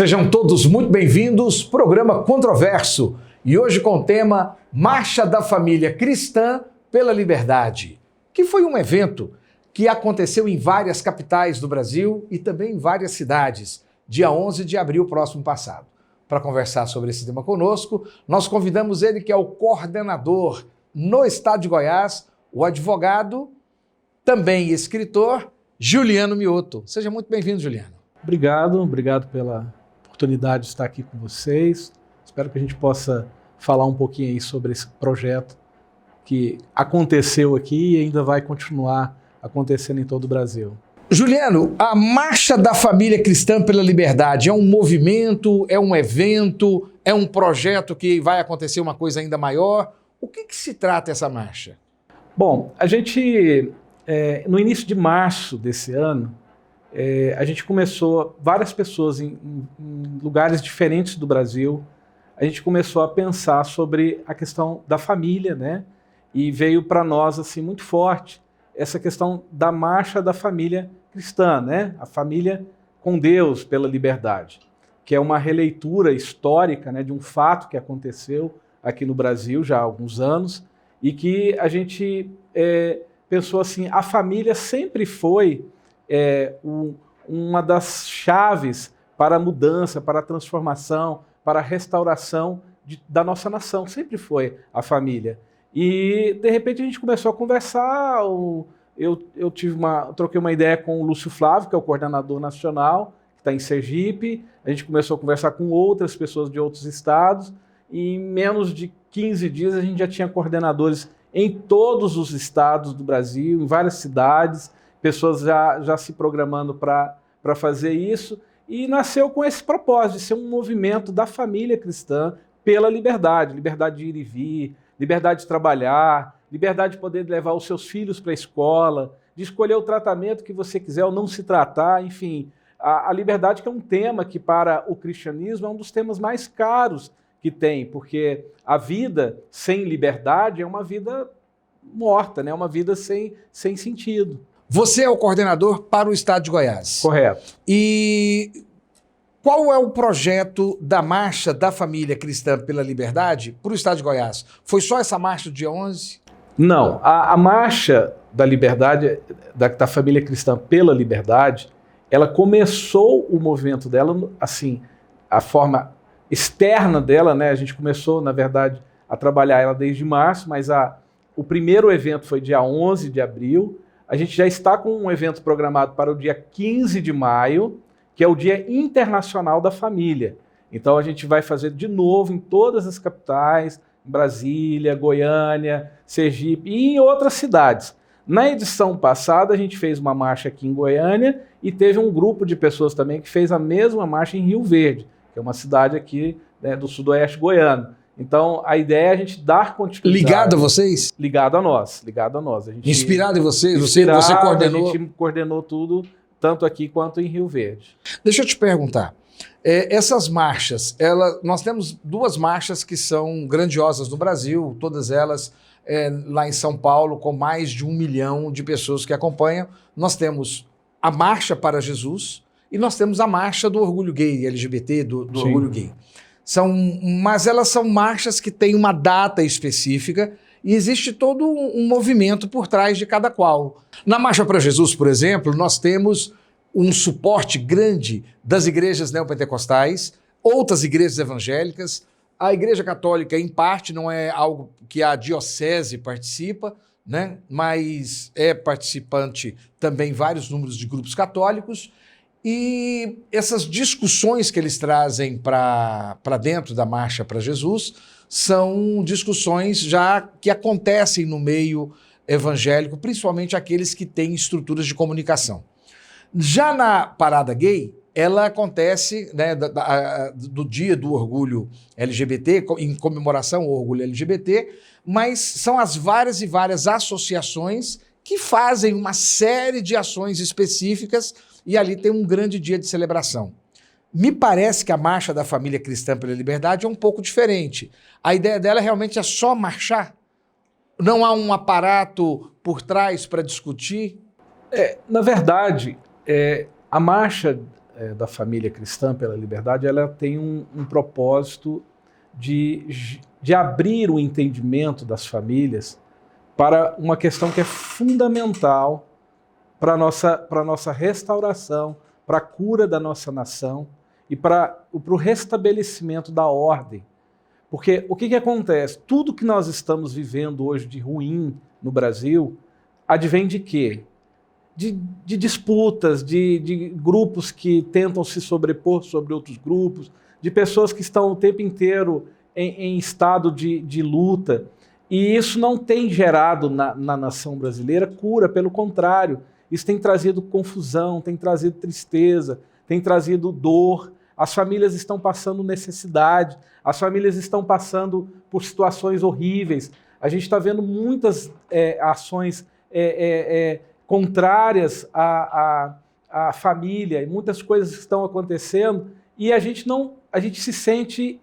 Sejam todos muito bem-vindos, programa Controverso, e hoje com o tema Marcha da Família Cristã pela Liberdade, que foi um evento que aconteceu em várias capitais do Brasil e também em várias cidades, dia 11 de abril próximo passado. Para conversar sobre esse tema conosco, nós convidamos ele que é o coordenador no estado de Goiás, o advogado, também escritor, Juliano Mioto. Seja muito bem-vindo, Juliano. Obrigado pela oportunidade de estar aqui com vocês. Espero que a gente possa falar um pouquinho aí sobre esse projeto que aconteceu aqui e ainda vai continuar acontecendo em todo o Brasil. Juliano, a Marcha da Família Cristã pela Liberdade é um movimento, é um evento, é um projeto que vai acontecer uma coisa ainda maior? O que se trata essa marcha? Bom, a gente, no início de março desse ano, a gente começou, várias pessoas em lugares diferentes do Brasil, a gente começou a pensar sobre a questão da família, né? E veio para nós assim muito forte essa questão da marcha da família cristã, né? A família com Deus pela liberdade, que é uma releitura histórica, né, de um fato que aconteceu aqui no Brasil já há alguns anos e que a gente pensou assim, a família sempre foi uma das chaves para a mudança, para a transformação, para a restauração da nossa nação. Sempre foi a família. E, de repente, a gente começou a conversar. Eu troquei uma ideia com o Lúcio Flávio, que é o coordenador nacional, que está em Sergipe. A gente começou a conversar com outras pessoas de outros estados. E, em menos de 15 dias, a gente já tinha coordenadores em todos os estados do Brasil, em várias cidades, pessoas já se programando para fazer isso, e nasceu com esse propósito de ser um movimento da família cristã pela liberdade, liberdade de ir e vir, liberdade de trabalhar, liberdade de poder levar os seus filhos para a escola, de escolher o tratamento que você quiser ou não se tratar, enfim, a liberdade que é um tema que para o cristianismo é um dos temas mais caros que tem, porque a vida sem liberdade é uma vida morta, né? Uma vida sem sentido. Você é o coordenador para o estado de Goiás. Correto. E qual é o projeto da Marcha da Família Cristã pela Liberdade para o estado de Goiás? Foi só essa marcha do dia 11? Não, a Marcha da Liberdade, da Família Cristã pela Liberdade, ela começou o movimento dela, assim, a forma externa dela, né? A gente começou, na verdade, a trabalhar ela desde março, mas o primeiro evento foi dia 11 de abril. A gente já está com um evento programado para o dia 15 de maio, que é o Dia Internacional da Família. Então a gente vai fazer de novo em todas as capitais, Brasília, Goiânia, Sergipe e em outras cidades. Na edição passada a gente fez uma marcha aqui em Goiânia e teve um grupo de pessoas também que fez a mesma marcha em Rio Verde, que é uma cidade aqui, né, do sudoeste goiano. Então, a ideia é a gente dar continuidade. Ligado a vocês? Ligado a nós. A gente, inspirado em vocês? Você coordenou? A gente coordenou tudo, tanto aqui quanto em Rio Verde. Deixa eu te perguntar. Essas marchas, nós temos duas marchas que são grandiosas no Brasil, todas elas lá em São Paulo, com mais de 1 milhão de pessoas que acompanham. Nós temos a Marcha para Jesus e nós temos a Marcha do Orgulho Gay, LGBT, do Orgulho Gay. Mas elas são marchas que têm uma data específica e existe todo um movimento por trás de cada qual. Na Marcha para Jesus, por exemplo, nós temos um suporte grande das igrejas neopentecostais, outras igrejas evangélicas, a Igreja Católica, em parte, não é algo que a diocese participa, né? Mas é participante também vários números de grupos católicos. E essas discussões que eles trazem para dentro da Marcha para Jesus são discussões já que acontecem no meio evangélico, principalmente aqueles que têm estruturas de comunicação. Já na Parada Gay, ela acontece, né, do Dia do Orgulho LGBT, em comemoração ao Orgulho LGBT, mas são as várias e várias associações que fazem uma série de ações específicas e ali tem um grande dia de celebração. Me parece que a Marcha da Família Cristã pela Liberdade é um pouco diferente. A ideia dela realmente é só marchar? Não há um aparato por trás para discutir? Na verdade, a marcha da família cristã pela liberdade, ela tem um propósito de abrir o entendimento das famílias para uma questão que é fundamental para a nossa restauração, para a cura da nossa nação e para o restabelecimento da ordem. Porque o que acontece? Tudo que nós estamos vivendo hoje de ruim no Brasil advém de quê? De disputas, de grupos que tentam se sobrepor sobre outros grupos, de pessoas que estão o tempo inteiro em estado de luta. E isso não tem gerado na nação brasileira cura, pelo contrário, isso tem trazido confusão, tem trazido tristeza, tem trazido dor. As famílias estão passando necessidade, as famílias estão passando por situações horríveis. A gente está vendo muitas ações contrárias à família, e muitas coisas estão acontecendo, e a gente se sente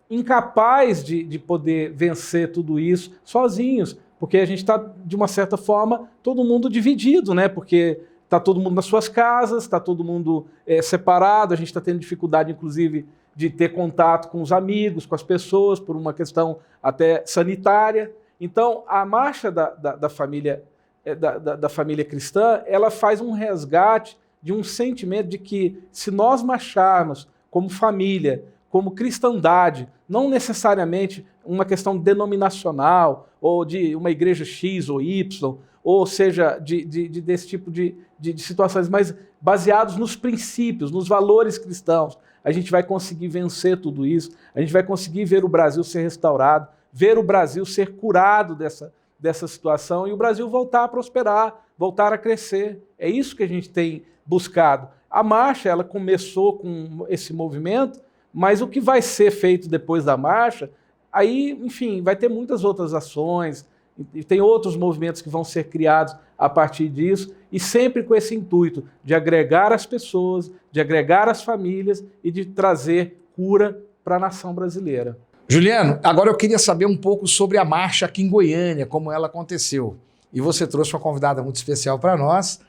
incapaz de poder vencer tudo isso sozinhos, porque a gente está, de uma certa forma, todo mundo dividido, né? Porque está todo mundo nas suas casas, está todo mundo separado, a gente está tendo dificuldade, inclusive, de ter contato com os amigos, com as pessoas, por uma questão até sanitária. Então, a marcha da família cristã, ela faz um resgate de um sentimento de que, se nós marcharmos como família, como cristandade, não necessariamente uma questão denominacional, ou de uma igreja X ou Y, ou seja, desse tipo de situações, mas baseados nos princípios, nos valores cristãos, a gente vai conseguir vencer tudo isso, a gente vai conseguir ver o Brasil ser restaurado, ver o Brasil ser curado dessa situação e o Brasil voltar a prosperar, voltar a crescer. É isso que a gente tem buscado. A marcha, ela começou com esse movimento, mas o que vai ser feito depois da marcha, aí, enfim, vai ter muitas outras ações, e tem outros movimentos que vão ser criados a partir disso, e sempre com esse intuito de agregar as pessoas, de agregar as famílias e de trazer cura para a nação brasileira. Juliano, agora eu queria saber um pouco sobre a marcha aqui em Goiânia, como ela aconteceu. E você trouxe uma convidada muito especial para nós,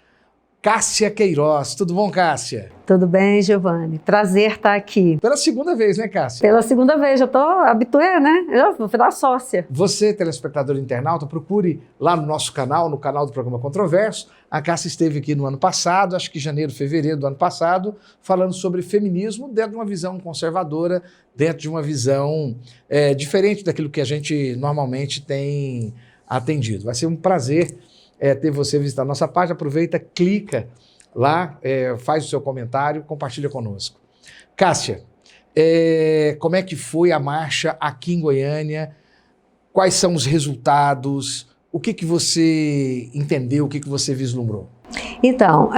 Cássia Queiroz. Tudo bom, Cássia? Tudo bem, Giovanni. Prazer estar aqui. Pela segunda vez, né, Cássia? Pela segunda vez, já estou habitué, né? Eu vou virar sócia. Você, telespectador internauta, procure lá no nosso canal, no canal do programa Controverso. A Cássia esteve aqui no ano passado, acho que janeiro, fevereiro do ano passado, falando sobre feminismo dentro de uma visão conservadora, dentro de uma visão diferente daquilo que a gente normalmente tem atendido. Vai ser um prazer ter você visitar a nossa página. Aproveita, clica lá, faz o seu comentário, compartilha conosco. Cássia, como é que foi a marcha aqui em Goiânia? Quais são os resultados? O que você entendeu? O que você vislumbrou? Então,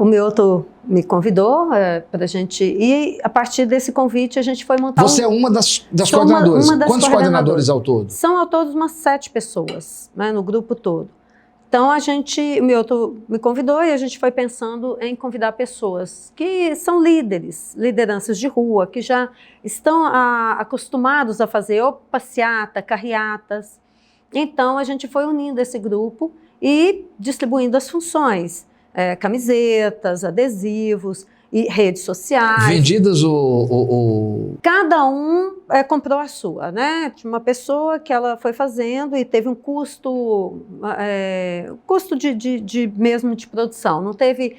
o Mioto me convidou para a gente ir. A partir desse convite, a gente foi montar Você é uma das coordenadoras. Quantos coordenadores ao todo? São ao todo umas 7 pessoas, né, no grupo todo. Então, o Mioto me convidou e a gente foi pensando em convidar pessoas que são lideranças de rua, que já estão acostumados a fazer passeata, carreatas. Então, a gente foi unindo esse grupo e distribuindo as funções, camisetas, adesivos e redes sociais. Vendidas Cada um comprou a sua, né? Tinha uma pessoa que ela foi fazendo e teve um custo, mesmo de produção. Não teve,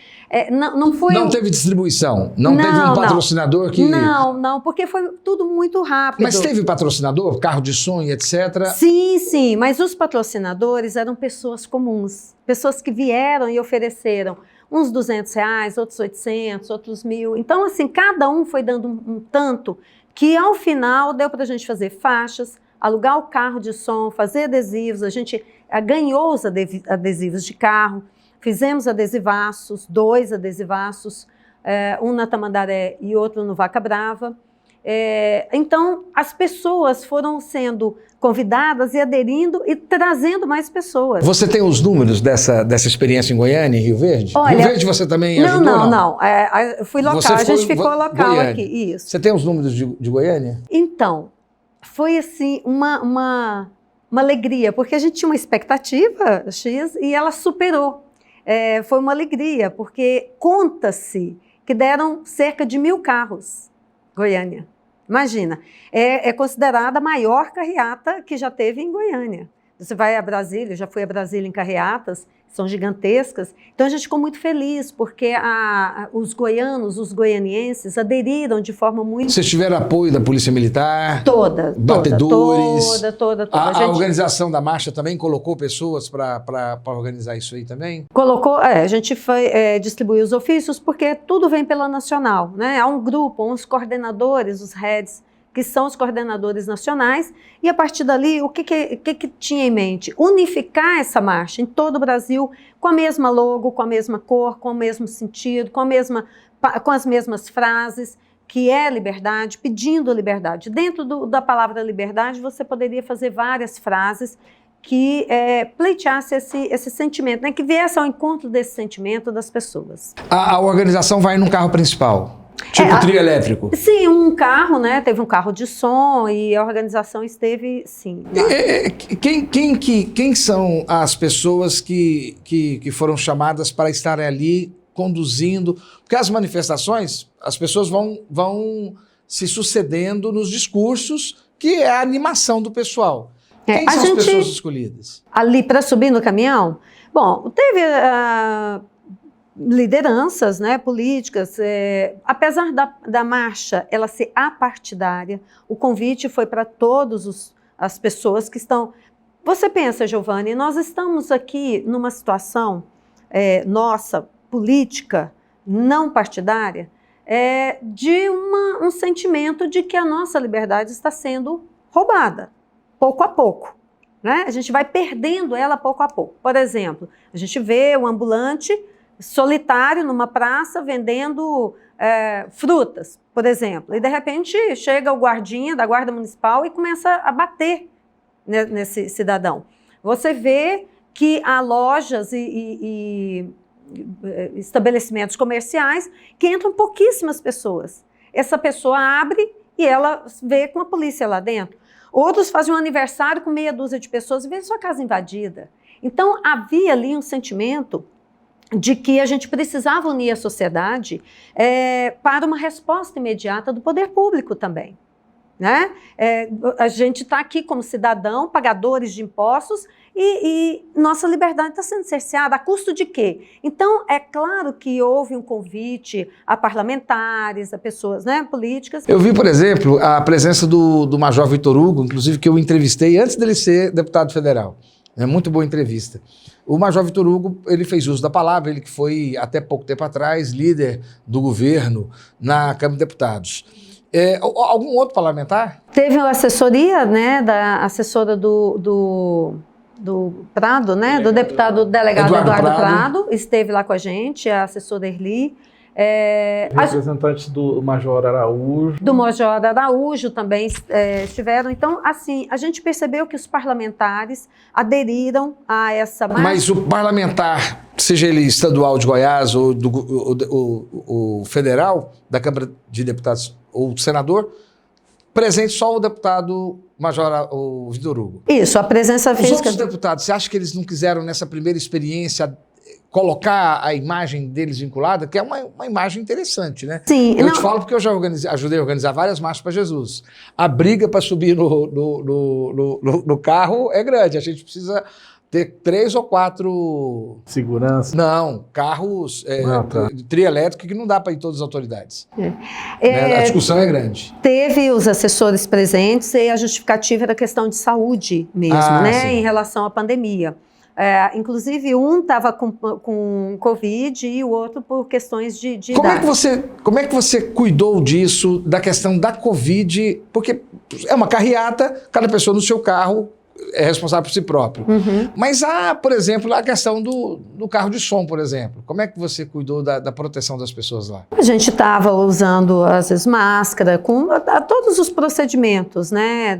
não foi... Não teve distribuição? Não teve um patrocinador que... Não, porque foi tudo muito rápido. Mas teve patrocinador? Carro de som e etc? Sim, mas os patrocinadores eram pessoas comuns, pessoas que vieram e ofereceram uns R$200, outros 800, outros 1.000. Então, assim, cada um foi dando um tanto que, ao final, deu para a gente fazer faixas, alugar o carro de som, fazer adesivos. A gente ganhou os adesivos de carro, fizemos adesivaços, 2 adesivaços, um na Tamandaré e outro no Vaca Brava. Então, as pessoas foram sendo convidadas e aderindo e trazendo mais pessoas. Você tem os números dessa experiência em Goiânia, em Rio Verde? Olha, Rio Verde você também ajudou? Não. Eu fui local, a gente ficou local Goiânia. Aqui, isso. Você tem os números de Goiânia? Então, foi assim uma alegria, porque a gente tinha uma expectativa X e ela superou. Foi uma alegria, porque conta-se que deram cerca de 1.000 carros, Goiânia. Imagina, é considerada a maior carreata que já teve em Goiânia. Você vai a Brasília, já fui a Brasília em carreatas, são gigantescas. Então a gente ficou muito feliz, porque os goianos, os goianienses aderiram de forma muito... Vocês tiveram apoio da Polícia Militar? Batedores? Toda. A organização da marcha também colocou pessoas para organizar isso aí também? Colocou, a gente distribuiu os ofícios, porque tudo vem pela nacional, né? Há um grupo, uns coordenadores, os heads, que são os coordenadores nacionais, e a partir dali, o que tinha em mente? Unificar essa marcha em todo o Brasil, com a mesma logo, com a mesma cor, com o mesmo sentido, com as mesmas frases, que é liberdade, pedindo liberdade. Dentro da palavra liberdade, você poderia fazer várias frases que pleiteasse esse sentimento, né? Que viesse ao encontro desse sentimento das pessoas. A organização vai num carro principal? Tipo trio elétrico? Sim, um carro, né? Teve um carro de som e a organização esteve, sim. Quem são as pessoas que foram chamadas para estarem ali conduzindo? Porque as manifestações, as pessoas vão se sucedendo nos discursos, que é a animação do pessoal. Quem são as pessoas escolhidas? Ali para subir no caminhão? Bom, teve... lideranças, né, políticas, apesar da marcha ela ser apartidária, o convite foi para todas as pessoas que estão... Você pensa, Giovanni, nós estamos aqui numa situação nossa, política, não partidária, de um sentimento de que a nossa liberdade está sendo roubada, pouco a pouco. Né? A gente vai perdendo ela pouco a pouco. Por exemplo, a gente vê um ambulante solitário numa praça vendendo frutas, por exemplo. E, de repente, chega o guardinha da Guarda Municipal e começa a bater nesse cidadão. Você vê que há lojas e estabelecimentos comerciais que entram pouquíssimas pessoas. Essa pessoa abre e ela vê com a polícia lá dentro. Outros fazem um aniversário com meia dúzia de pessoas e vê sua casa invadida. Então, havia ali um sentimento de que a gente precisava unir a sociedade para uma resposta imediata do poder público também. Né? A gente está aqui como cidadão, pagadores de impostos, e nossa liberdade está sendo cerceada. A custo de quê? Então, é claro que houve um convite a parlamentares, a pessoas, né, políticas. Eu vi, por exemplo, a presença do Major Vitor Hugo, inclusive, que eu entrevistei antes dele ser deputado federal. É muito boa entrevista. O Major Vitor Hugo, ele fez uso da palavra, ele que foi, até pouco tempo atrás, líder do governo na Câmara de Deputados. Algum outro parlamentar? Teve uma assessoria, né, da assessora do Prado, né, do deputado delegado Eduardo Prado, esteve lá com a gente, a assessora Erli. Representantes do Major Araújo. Do Major Araújo também estiveram. Então, assim, a gente percebeu que os parlamentares aderiram a essa marcha. Mas o parlamentar, seja ele estadual de Goiás ou o federal, da Câmara de Deputados ou senador, presente só o deputado Major o Vitor Hugo. Isso, a presença física. Os outros deputados, você acha que eles não quiseram, nessa primeira experiência, colocar a imagem deles vinculada, que é uma imagem interessante, né? Sim. Eu te falo porque eu já ajudei a organizar várias marchas para Jesus. A briga para subir no carro é grande, a gente precisa ter 3 ou 4... Segurança? Não, carros trielétricos que não dá para ir todas as autoridades. A discussão é grande. Teve os assessores presentes e a justificativa era a questão de saúde mesmo, né? Sim. Em relação à pandemia. Inclusive, um estava com Covid e o outro por questões de idade. Como é que você cuidou disso, da questão da Covid? Porque é uma carreata, cada pessoa no seu carro é responsável por si próprio. Uhum. Mas há, por exemplo, a questão do carro de som, por exemplo. Como é que você cuidou da proteção das pessoas lá? A gente estava usando, às vezes, máscara, com todos os procedimentos, né?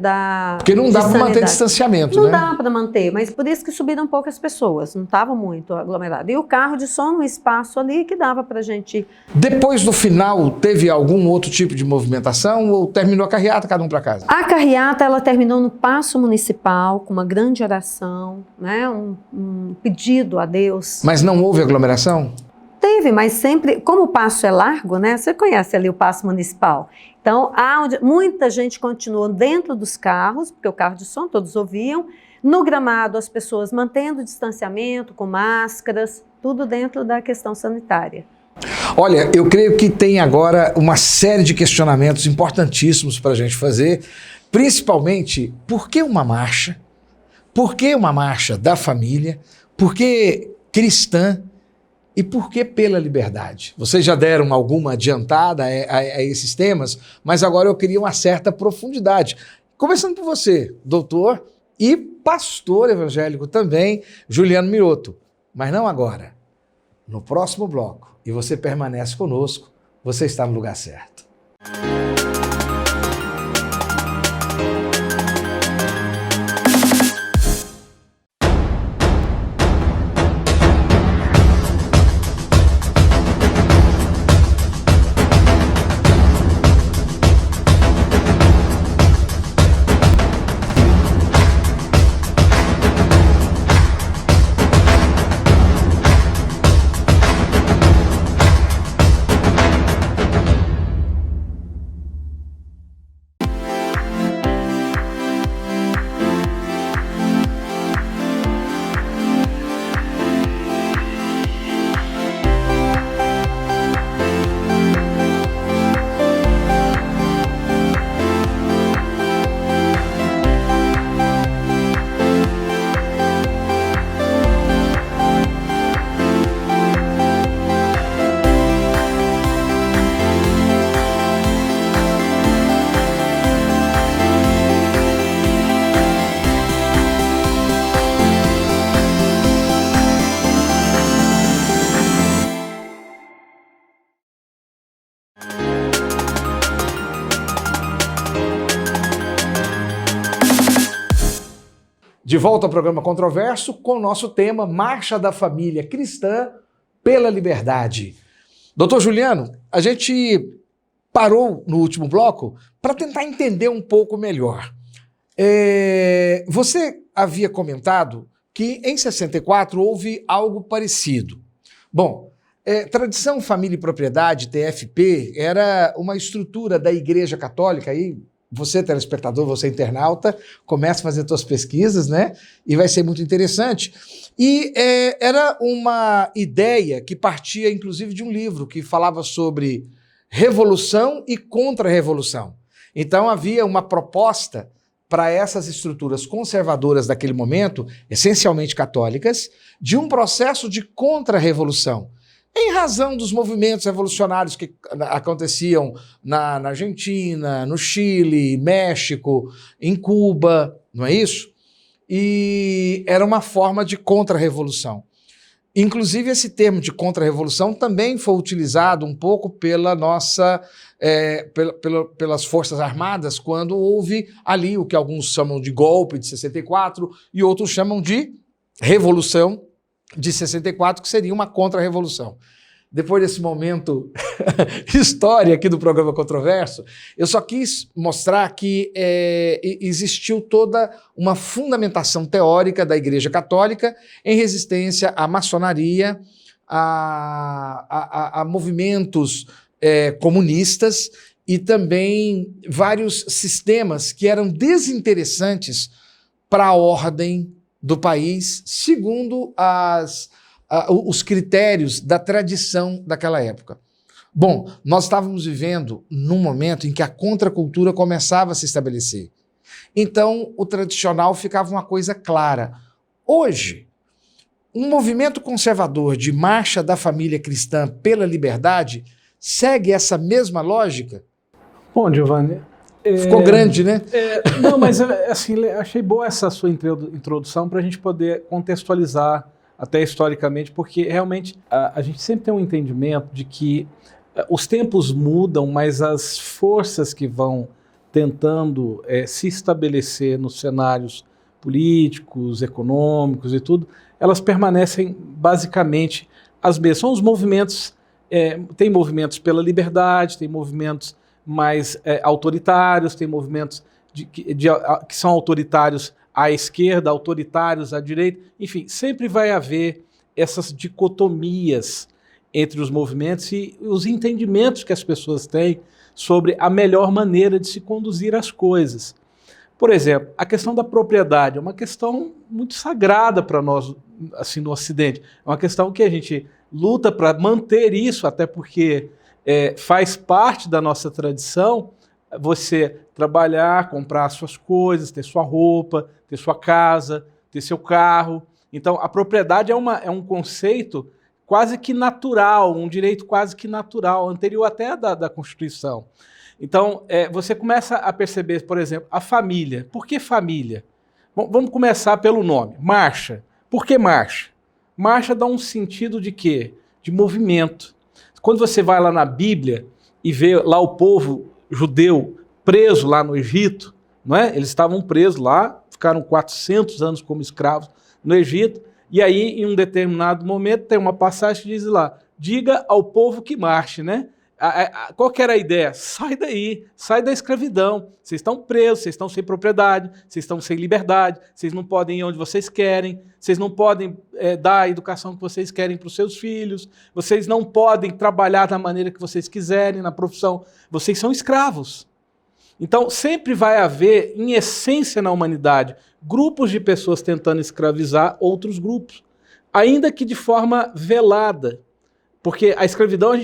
Porque não dá para manter distanciamento, né? Não dá para manter, mas por isso que subiram poucas pessoas, não estava muito aglomerado. E o carro de som, um espaço ali que dava para a gente... Depois do final, teve algum outro tipo de movimentação ou terminou a carreata, cada um para casa? A carreata, ela terminou no Paço Municipal, com uma grande oração, né? Um pedido a Deus. Mas não houve aglomeração? Teve, mas sempre, como o passo é largo, né? Você conhece ali o passo municipal. Então, muita gente continuou dentro dos carros, porque o carro de som todos ouviam. No gramado, as pessoas mantendo o distanciamento, com máscaras, tudo dentro da questão sanitária. Olha, eu creio que tem agora uma série de questionamentos importantíssimos para a gente fazer, principalmente, por que uma marcha? Por que uma marcha da família? Por que cristã? E por que pela liberdade? Vocês já deram alguma adiantada a esses temas, mas agora eu queria uma certa profundidade. Começando por você, doutor e pastor evangélico também, Juliano Mioto. Mas não agora, no próximo bloco. E você permanece conosco, você está no lugar certo. De volta ao programa Controverso com o nosso tema Marcha da Família Cristã pela Liberdade. Doutor Juliano, a gente parou no último bloco para tentar entender um pouco melhor. Você havia comentado que em 64 houve algo parecido. Bom, Tradição, Família e Propriedade, TFP, era uma estrutura da Igreja Católica, aí você, telespectador, você, internauta, começa a fazer suas pesquisas, né? E vai ser muito interessante. E era uma ideia que partia, inclusive, de um livro que falava sobre revolução e contra-revolução. Então, havia uma proposta para essas estruturas conservadoras daquele momento, essencialmente católicas, de um processo de contra-revolução. Em razão dos movimentos revolucionários que aconteciam na Argentina, no Chile, México, em Cuba, não é isso? E era uma forma de contra-revolução. Inclusive, esse termo de contra-revolução também foi utilizado um pouco pelas Forças Armadas, quando houve ali o que alguns chamam de golpe de 64 e outros chamam de Revolução de 64, que seria uma contra-revolução. Depois desse momento história aqui do programa Controverso, eu só quis mostrar que existiu toda uma fundamentação teórica da Igreja Católica em resistência à maçonaria, a movimentos comunistas e também vários sistemas que eram desinteressantes para a ordem do país, segundo os critérios da tradição daquela época. Bom, nós estávamos vivendo num momento em que a contracultura começava a se estabelecer. Então, o tradicional ficava uma coisa clara. Hoje, um movimento conservador de marcha da família cristã pela liberdade segue essa mesma lógica? Bom, Giovanni... Ficou grande, né? Não, mas assim, achei boa essa sua introdução para a gente poder contextualizar até historicamente, porque realmente a gente sempre tem um entendimento de que os tempos mudam, mas as forças que vão tentando se estabelecer nos cenários políticos, econômicos e tudo, elas permanecem basicamente as mesmas. São os movimentos, tem movimentos pela liberdade, tem movimentos mais autoritários, tem movimentos que são autoritários à esquerda, autoritários à direita, enfim, sempre vai haver essas dicotomias entre os movimentos e os entendimentos que as pessoas têm sobre a melhor maneira de se conduzir as coisas. Por exemplo, a questão da propriedade é uma questão muito sagrada para nós, assim, no Ocidente. É uma questão que a gente luta para manter isso, até porque faz parte da nossa tradição você trabalhar, comprar suas coisas, ter sua roupa, ter sua casa, ter seu carro. Então, a propriedade é um conceito quase que natural, um direito quase que natural, anterior até da Constituição. Então, você começa a perceber, por exemplo, a família. Por que família? Bom, vamos começar pelo nome. Marcha. Por que marcha? Marcha dá um sentido de quê? De movimento. Quando você vai lá na Bíblia e vê lá o povo judeu preso lá no Egito, não é? Eles estavam presos lá, ficaram 400 anos como escravos no Egito, e aí, em um determinado momento, tem uma passagem que diz lá, diga ao povo que marche, né? Qual que era a ideia? Sai daí, sai da escravidão. Vocês estão presos, vocês estão sem propriedade, vocês estão sem liberdade, vocês não podem ir onde vocês querem, vocês não podem dar a educação que vocês querem para os seus filhos, vocês não podem trabalhar da maneira que vocês quiserem, na profissão. Vocês são escravos. Então, sempre vai haver, em essência na humanidade, grupos de pessoas tentando escravizar outros grupos, ainda que de forma velada. Porque a escravidão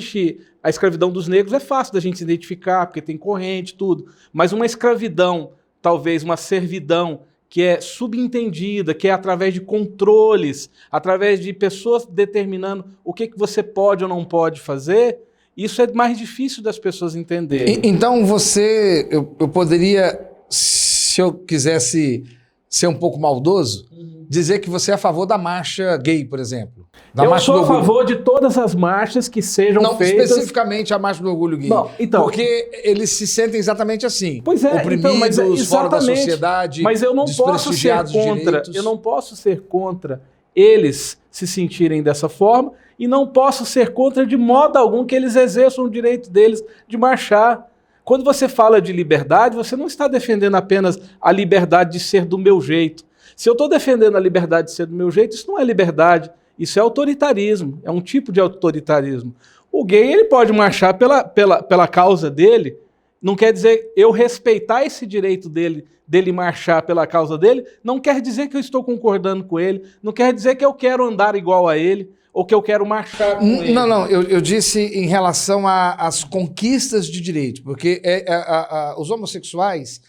dos negros é fácil da gente se identificar, porque tem corrente, tudo. Mas uma escravidão, talvez uma servidão, que é subentendida, que é através de controles, através de pessoas determinando o que você pode ou não pode fazer, isso é mais difícil das pessoas entenderem. Então eu poderia, se eu quisesse ser um pouco maldoso, dizer que você é a favor da marcha gay, por exemplo. Eu sou a favor de todas as marchas que sejam feitas... Não especificamente a marcha do orgulho gay. Não, então, porque eles se sentem exatamente assim. Pois é, oprimidos, então, fora da sociedade, mas eu não posso ser contra, eu não posso ser contra eles se sentirem dessa forma e não posso ser contra de modo algum que eles exerçam o direito deles de marchar. Quando você fala de liberdade, você não está defendendo apenas a liberdade de ser do meu jeito. Se eu estou defendendo a liberdade de ser do meu jeito, isso não é liberdade, isso é autoritarismo, é um tipo de autoritarismo. O gay ele pode marchar pela causa dele, não quer dizer eu respeitar esse direito dele marchar pela causa dele, não quer dizer que eu estou concordando com ele, não quer dizer que eu quero andar igual a ele, ou que eu quero marchar com ele. Não, eu disse em relação às conquistas de direito, porque os homossexuais,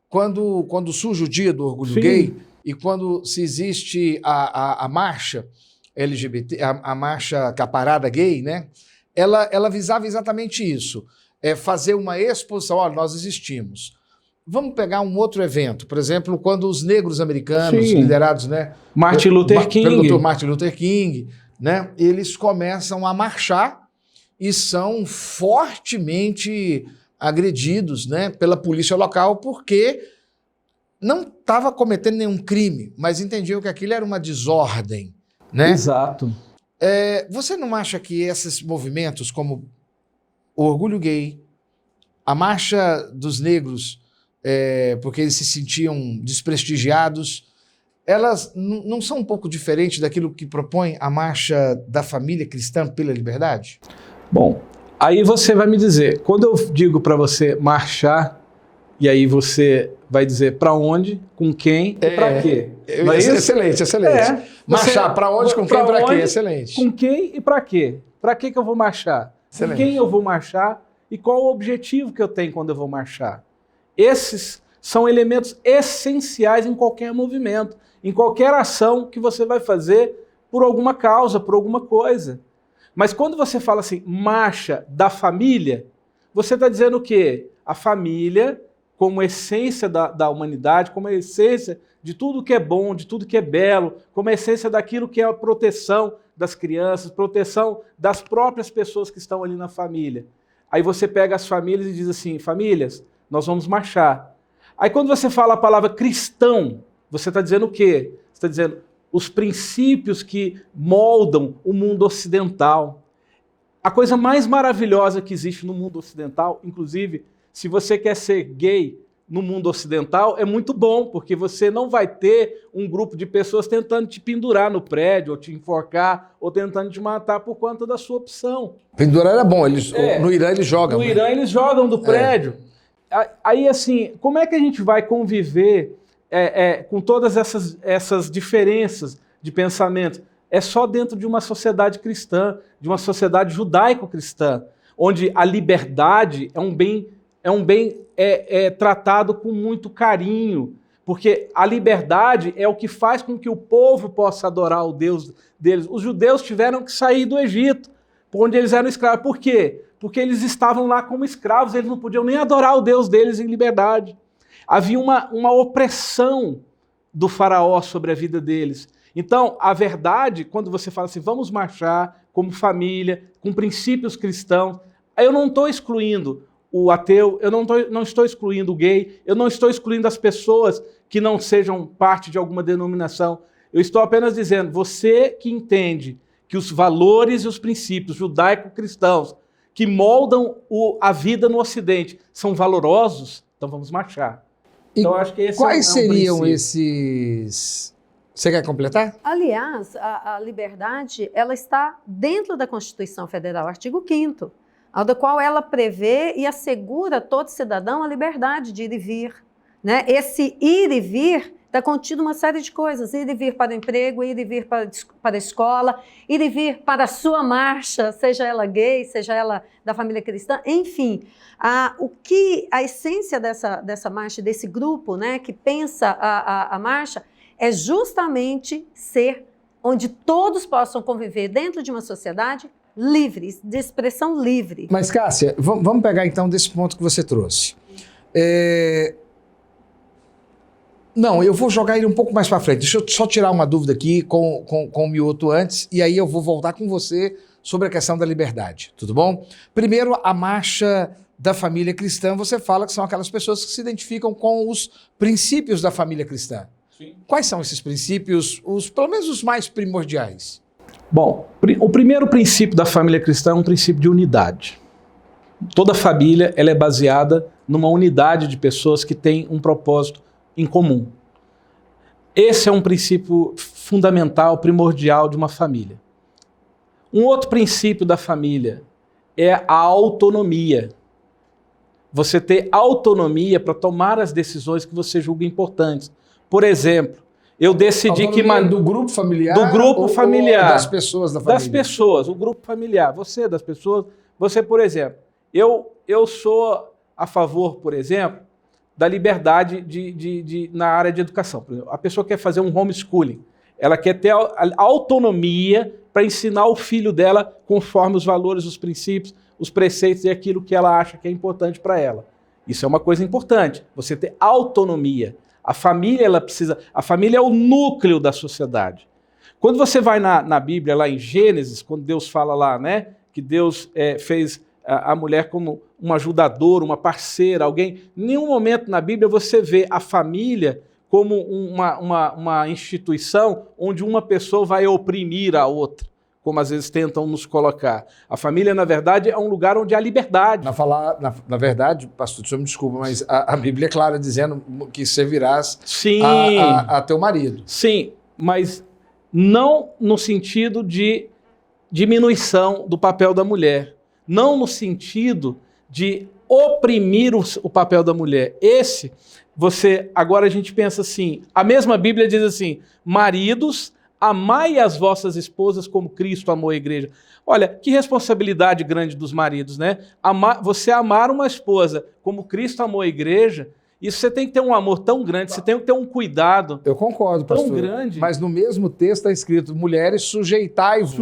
quando surge o dia do orgulho Sim. gay, e quando se existe a marcha LGBT, a marcha, a parada gay, né? Ela visava exatamente isso, fazer uma exposição, olha, nós existimos. Vamos pegar um outro evento, por exemplo, quando os negros americanos, Sim. liderados, né, Martin Luther King. pelo Dr. Martin Luther King, né, eles começam a marchar e são fortemente agredidos, né, pela polícia local porque não estava cometendo nenhum crime, mas entendiam que aquilo era uma desordem, né? Exato. Você não acha que esses movimentos como o orgulho gay, a marcha dos negros, porque eles se sentiam desprestigiados, elas não são um pouco diferentes daquilo que propõe a marcha da família cristã pela liberdade? Bom, aí você vai me dizer, quando eu digo para você marchar, e aí você vai dizer para onde, com quem e para quê. Não é isso? Excelente. Marchar para onde, com quem e para quê. Excelente. Com quem e para quê? Para que eu vou marchar? Excelente. Com quem eu vou marchar e qual o objetivo que eu tenho quando eu vou marchar? Esses são elementos essenciais em qualquer movimento, em qualquer ação que você vai fazer por alguma causa, por alguma coisa. Mas quando você fala assim, marcha da família, você está dizendo o quê? A família como essência da humanidade, como a essência de tudo que é bom, de tudo que é belo, como a essência daquilo que é a proteção das crianças, proteção das próprias pessoas que estão ali na família. Aí você pega as famílias e diz assim, famílias, nós vamos marchar. Aí quando você fala a palavra cristão, você está dizendo o quê? Você está dizendo os princípios que moldam o mundo ocidental. A coisa mais maravilhosa que existe no mundo ocidental, inclusive, se você quer ser gay, no mundo ocidental é muito bom, porque você não vai ter um grupo de pessoas tentando te pendurar no prédio, ou te enforcar, ou tentando te matar por conta da sua opção. Pendurar é bom, no Irã eles jogam. No Irã eles jogam do prédio. Aí, assim, como é que a gente vai conviver com todas essas diferenças de pensamento? É só dentro de uma sociedade cristã, de uma sociedade judaico-cristã, onde a liberdade é um bem tratado com muito carinho, porque a liberdade é o que faz com que o povo possa adorar o Deus deles. Os judeus tiveram que sair do Egito, onde eles eram escravos. Por quê? Porque eles estavam lá como escravos, eles não podiam nem adorar o Deus deles em liberdade. Havia uma opressão do faraó sobre a vida deles. Então, a verdade, quando você fala assim, vamos marchar como família, com princípios cristãos, eu não estou excluindo o ateu, eu não estou excluindo o gay, eu não estou excluindo as pessoas que não sejam parte de alguma denominação. Eu estou apenas dizendo, você que entende que os valores e os princípios judaico-cristãos que moldam a vida no Ocidente são valorosos, então vamos marchar. Então, acho que esse quais seriam princípio. esses... Você quer completar? Aliás, a liberdade ela está dentro da Constituição Federal, artigo 5º, ao qual ela prevê e assegura a todo cidadão a liberdade de ir e vir. Né? Esse ir e vir está contido uma série de coisas, ir e vir para o emprego, ir e vir para a escola, ir e vir para a sua marcha, seja ela gay, seja ela da família cristã, enfim. A essência dessa marcha, desse grupo, né, que pensa a marcha, é justamente ser onde todos possam conviver dentro de uma sociedade livre, de expressão livre. Mas, Cássia, vamos pegar então desse ponto que você trouxe. Não, eu vou jogar ele um pouco mais para frente. Deixa eu só tirar uma dúvida aqui com o Mioto antes, e aí eu vou voltar com você sobre a questão da liberdade, tudo bom? Primeiro, a marcha da família cristã, você fala que são aquelas pessoas que se identificam com os princípios da família cristã. Sim. Quais são esses princípios, pelo menos os mais primordiais? Bom, o primeiro princípio da família cristã é um princípio de unidade. Toda família ela é baseada numa unidade de pessoas que têm um propósito em comum. Esse é um princípio fundamental, primordial de uma família. Um outro princípio da família é a autonomia. Você ter autonomia para tomar as decisões que você julga importantes. Por exemplo, eu decidi que... Do grupo familiar? Do grupo familiar. Ou das pessoas da família? Das pessoas, o grupo familiar. Você, das pessoas. Você, por exemplo, eu sou a favor, por exemplo, da liberdade na área de educação. Por exemplo, a pessoa quer fazer um homeschooling. Ela quer ter a autonomia para ensinar o filho dela conforme os valores, os princípios, os preceitos e aquilo que ela acha que é importante para ela. Isso é uma coisa importante, você ter autonomia. A família é o núcleo da sociedade. Quando você vai na Bíblia, lá em Gênesis, quando Deus fala lá, né, que Deus fez a mulher como uma ajudadora, uma parceira, alguém, em nenhum momento na Bíblia você vê a família como uma instituição onde uma pessoa vai oprimir a outra, como às vezes tentam nos colocar. A família, na verdade, é um lugar onde há liberdade. Na verdade, pastor, senhor me desculpa, mas a Bíblia é clara dizendo que servirás a teu marido. Sim, mas não no sentido de diminuição do papel da mulher, não no sentido de oprimir o papel da mulher. Agora a gente pensa assim, a mesma Bíblia diz assim, maridos, amai as vossas esposas como Cristo amou a igreja. Olha, que responsabilidade grande dos maridos, né? Você amar uma esposa como Cristo amou a igreja, isso você tem que ter um amor tão grande, você tem que ter um cuidado. Eu concordo, pastor. Tão grande. Mas no mesmo texto está escrito, mulheres, sujeitai-vos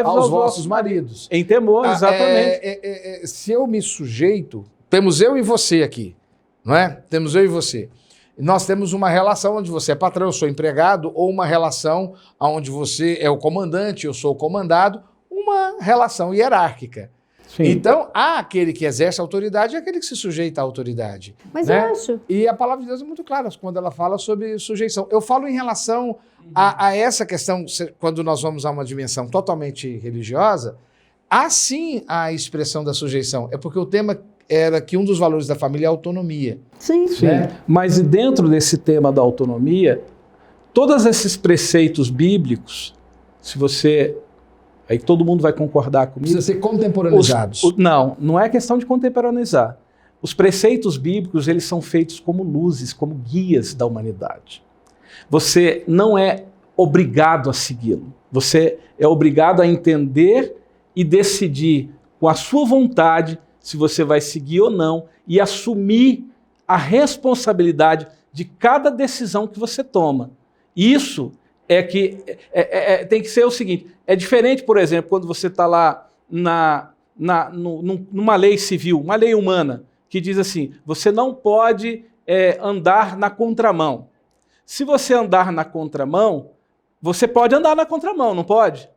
aos vossos maridos. Em temor, exatamente. Se eu me sujeito, temos eu e você aqui, não é? Temos eu e você. Nós temos uma relação onde você é patrão, eu sou empregado, ou uma relação onde você é o comandante, eu sou o comandado, uma relação hierárquica. Sim. Então, há aquele que exerce a autoridade e aquele que se sujeita à autoridade. Mas né? eu acho. E a palavra de Deus é muito clara quando ela fala sobre sujeição. Eu falo em relação a essa questão, quando nós vamos a uma dimensão totalmente religiosa, há sim a expressão da sujeição. É porque o tema era que um dos valores da família é a autonomia. Sim. Sim, Né? mas dentro desse tema da autonomia, todos esses preceitos bíblicos, se você... Aí todo mundo vai concordar comigo. Precisa ser contemporanizados. Não é questão de contemporaneizar. Os preceitos bíblicos, eles são feitos como luzes, como guias da humanidade. Você não é obrigado a segui-lo. Você é obrigado a entender e decidir com a sua vontade se você vai seguir ou não e assumir a responsabilidade de cada decisão que você toma. Isso é que tem que ser o seguinte, é diferente, por exemplo, quando você está lá numa lei civil, uma lei humana, que diz assim, você não pode andar na contramão. Se você andar na contramão, você pode andar na contramão, não pode?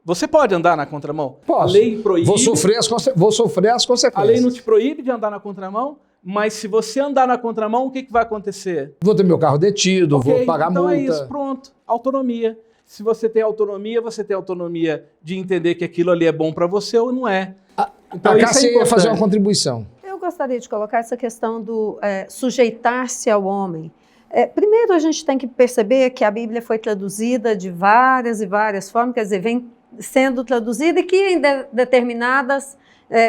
Você pode andar na contramão? Posso. A lei proíbe. Vou sofrer as consequências. A lei não te proíbe de andar na contramão, mas se você andar na contramão, o que vai acontecer? Vou ter meu carro detido, Okay, vou pagar então multa. Então é isso, pronto. Autonomia. Se você tem autonomia de entender que aquilo ali é bom para você ou não é. Então, a Cássia ia fazer uma contribuição. Eu gostaria de colocar essa questão do sujeitar-se ao homem. Primeiro, a gente tem que perceber que a Bíblia foi traduzida de várias e várias formas, quer dizer, vem sendo traduzida e que em determinadas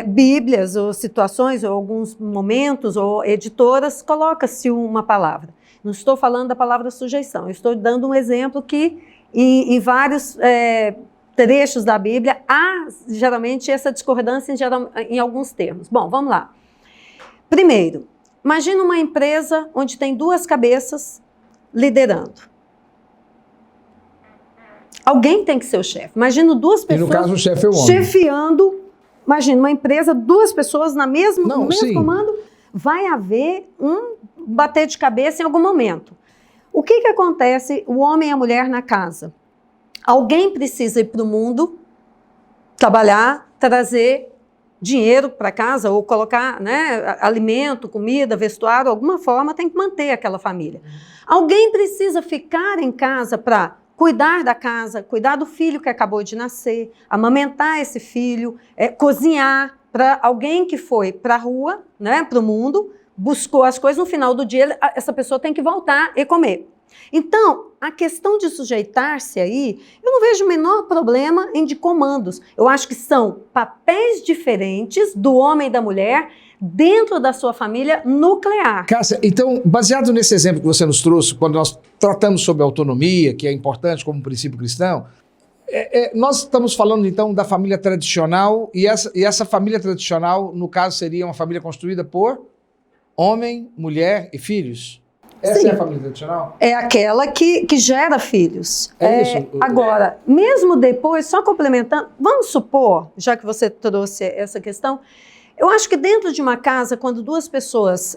Bíblias ou situações ou alguns momentos ou editoras coloca-se uma palavra. Não estou falando da palavra sujeição, eu estou dando um exemplo que em vários trechos da Bíblia há geralmente essa discordância em alguns termos. Bom, vamos lá. Primeiro, imagina uma empresa onde tem duas cabeças liderando. Alguém tem que ser o chefe. Imagina duas pessoas. E no caso o chefe é o homem. Chefiando. Imagina uma empresa, duas pessoas no mesmo comando. Vai haver um bater de cabeça em algum momento. O que acontece, o homem e a mulher na casa? Alguém precisa ir para o mundo, trabalhar, trazer dinheiro para casa ou colocar, né, alimento, comida, vestuário, alguma forma tem que manter aquela família. Alguém precisa ficar em casa para cuidar da casa, cuidar do filho que acabou de nascer, amamentar esse filho, cozinhar para alguém que foi para a rua, né, para o mundo, buscou as coisas, no final do dia essa pessoa tem que voltar e comer. Então, a questão de sujeitar-se aí, eu não vejo o menor problema em de comandos. Eu acho que são papéis diferentes do homem e da mulher dentro da sua família nuclear. Cássia, então, baseado nesse exemplo que você nos trouxe, quando nós tratamos sobre autonomia, que é importante como princípio cristão, nós estamos falando então da família tradicional, e essa família tradicional, no caso, seria uma família construída por homem, mulher e filhos? Essa Sim. é a família tradicional? É aquela que gera filhos. Isso. Agora, mesmo depois, só complementando, vamos supor, já que você trouxe essa questão, eu acho que dentro de uma casa, quando duas pessoas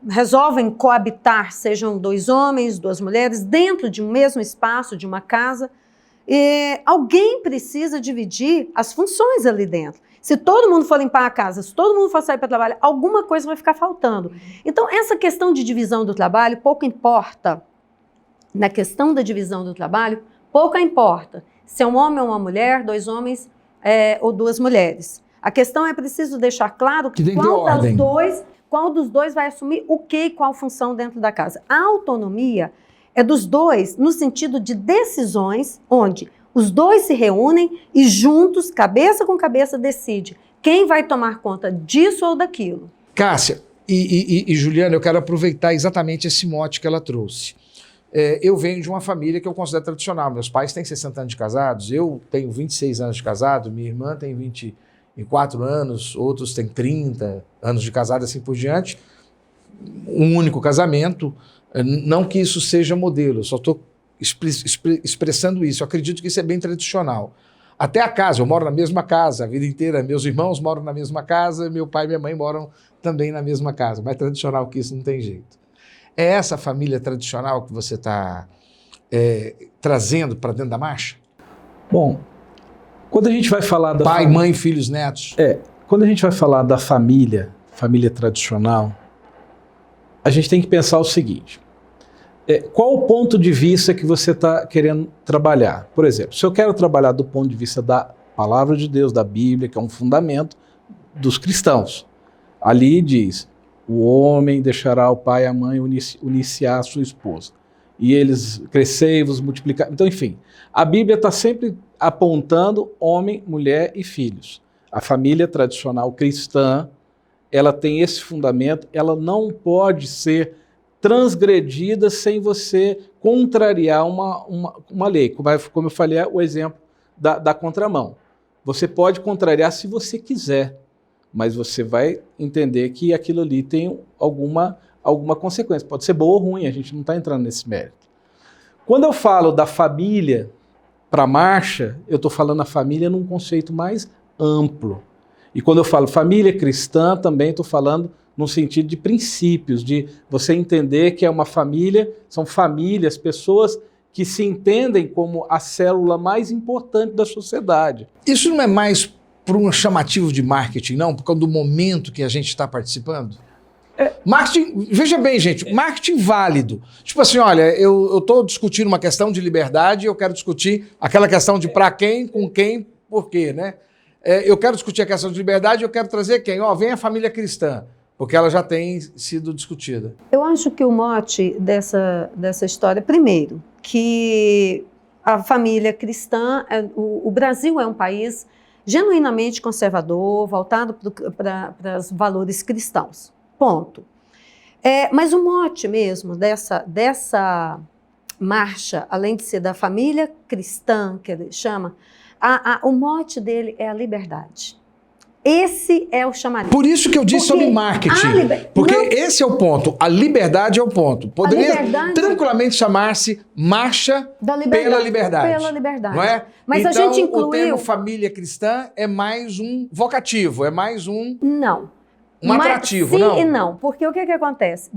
resolvem coabitar, sejam dois homens, duas mulheres, dentro de um mesmo espaço, de uma casa, alguém precisa dividir as funções ali dentro. Se todo mundo for limpar a casa, se todo mundo for sair para trabalhar, alguma coisa vai ficar faltando. Então, essa questão de divisão do trabalho, pouco importa. Na questão da divisão do trabalho, pouco importa se é um homem ou uma mulher, dois homens ou duas mulheres. A questão é preciso deixar claro qual dos dois vai assumir o que e qual função dentro da casa. A autonomia é dos dois no sentido de decisões onde os dois se reúnem e juntos, cabeça com cabeça, decide quem vai tomar conta disso ou daquilo. Cássia e Juliana, eu quero aproveitar exatamente esse mote que ela trouxe. Eu venho de uma família que eu considero tradicional. Meus pais têm 60 anos de casados, eu tenho 26 anos de casado, minha irmã tem 24 anos, outros têm 30 anos de casado, assim por diante. Um único casamento. Não que isso seja modelo, eu só estou expressando isso. Eu acredito que isso é bem tradicional. Até a casa, eu moro na mesma casa a vida inteira, meus irmãos moram na mesma casa, meu pai e minha mãe moram também na mesma casa. Mais tradicional que isso não tem jeito. É essa família tradicional que você está trazendo para dentro da marcha? Bom, quando a gente vai falar da pai, mãe, filhos, netos. Quando a gente vai falar da família tradicional, a gente tem que pensar o seguinte. Qual o ponto de vista que você está querendo trabalhar? Por exemplo, se eu quero trabalhar do ponto de vista da palavra de Deus, da Bíblia, que é um fundamento dos cristãos, Ali diz, o homem deixará o pai e a mãe unir-se-á a sua esposa. E eles crescei-vos, multiplicar. Então, enfim, a Bíblia está sempre apontando homem, mulher e filhos. A família tradicional cristã, ela tem esse fundamento, ela não pode ser transgredida sem você contrariar uma lei. Como eu falei, é o exemplo da contramão. Você pode contrariar se você quiser, mas você vai entender que aquilo ali tem alguma consequência. Pode ser boa ou ruim, a gente não está entrando nesse mérito. Quando eu falo da família para a marcha, eu estou falando a família num conceito mais amplo. E quando eu falo família cristã, também estou falando no sentido de princípios, de você entender que é uma família, são famílias, pessoas que se entendem como a célula mais importante da sociedade. Isso não é mais por um chamativo de marketing, não? Por causa do momento que a gente está participando? Marketing, veja bem, gente, marketing válido. Tipo assim, olha, eu estou discutindo uma questão de liberdade, eu quero discutir aquela questão de para quem, com quem, por quê, né? Eu quero discutir a questão de liberdade, eu quero trazer quem? Vem a família cristã, porque ela já tem sido discutida. Eu acho que o mote dessa história, primeiro, que a família cristã, o Brasil é um país genuinamente conservador, voltado para os valores cristãos. Ponto. Mas o mote mesmo dessa marcha, além de ser da família cristã, que ele chama, o mote dele é a liberdade. Esse é o chamariz. Por isso que eu disse sobre marketing. Porque esse é o ponto. A liberdade é o ponto. Poderia tranquilamente chamar-se Marcha pela Liberdade. Pela liberdade. Não é? Mas então, a gente incluiu... o termo família cristã é mais um vocativo, é mais um... Não. Um atrativo, não? Sim e não. Porque o que acontece?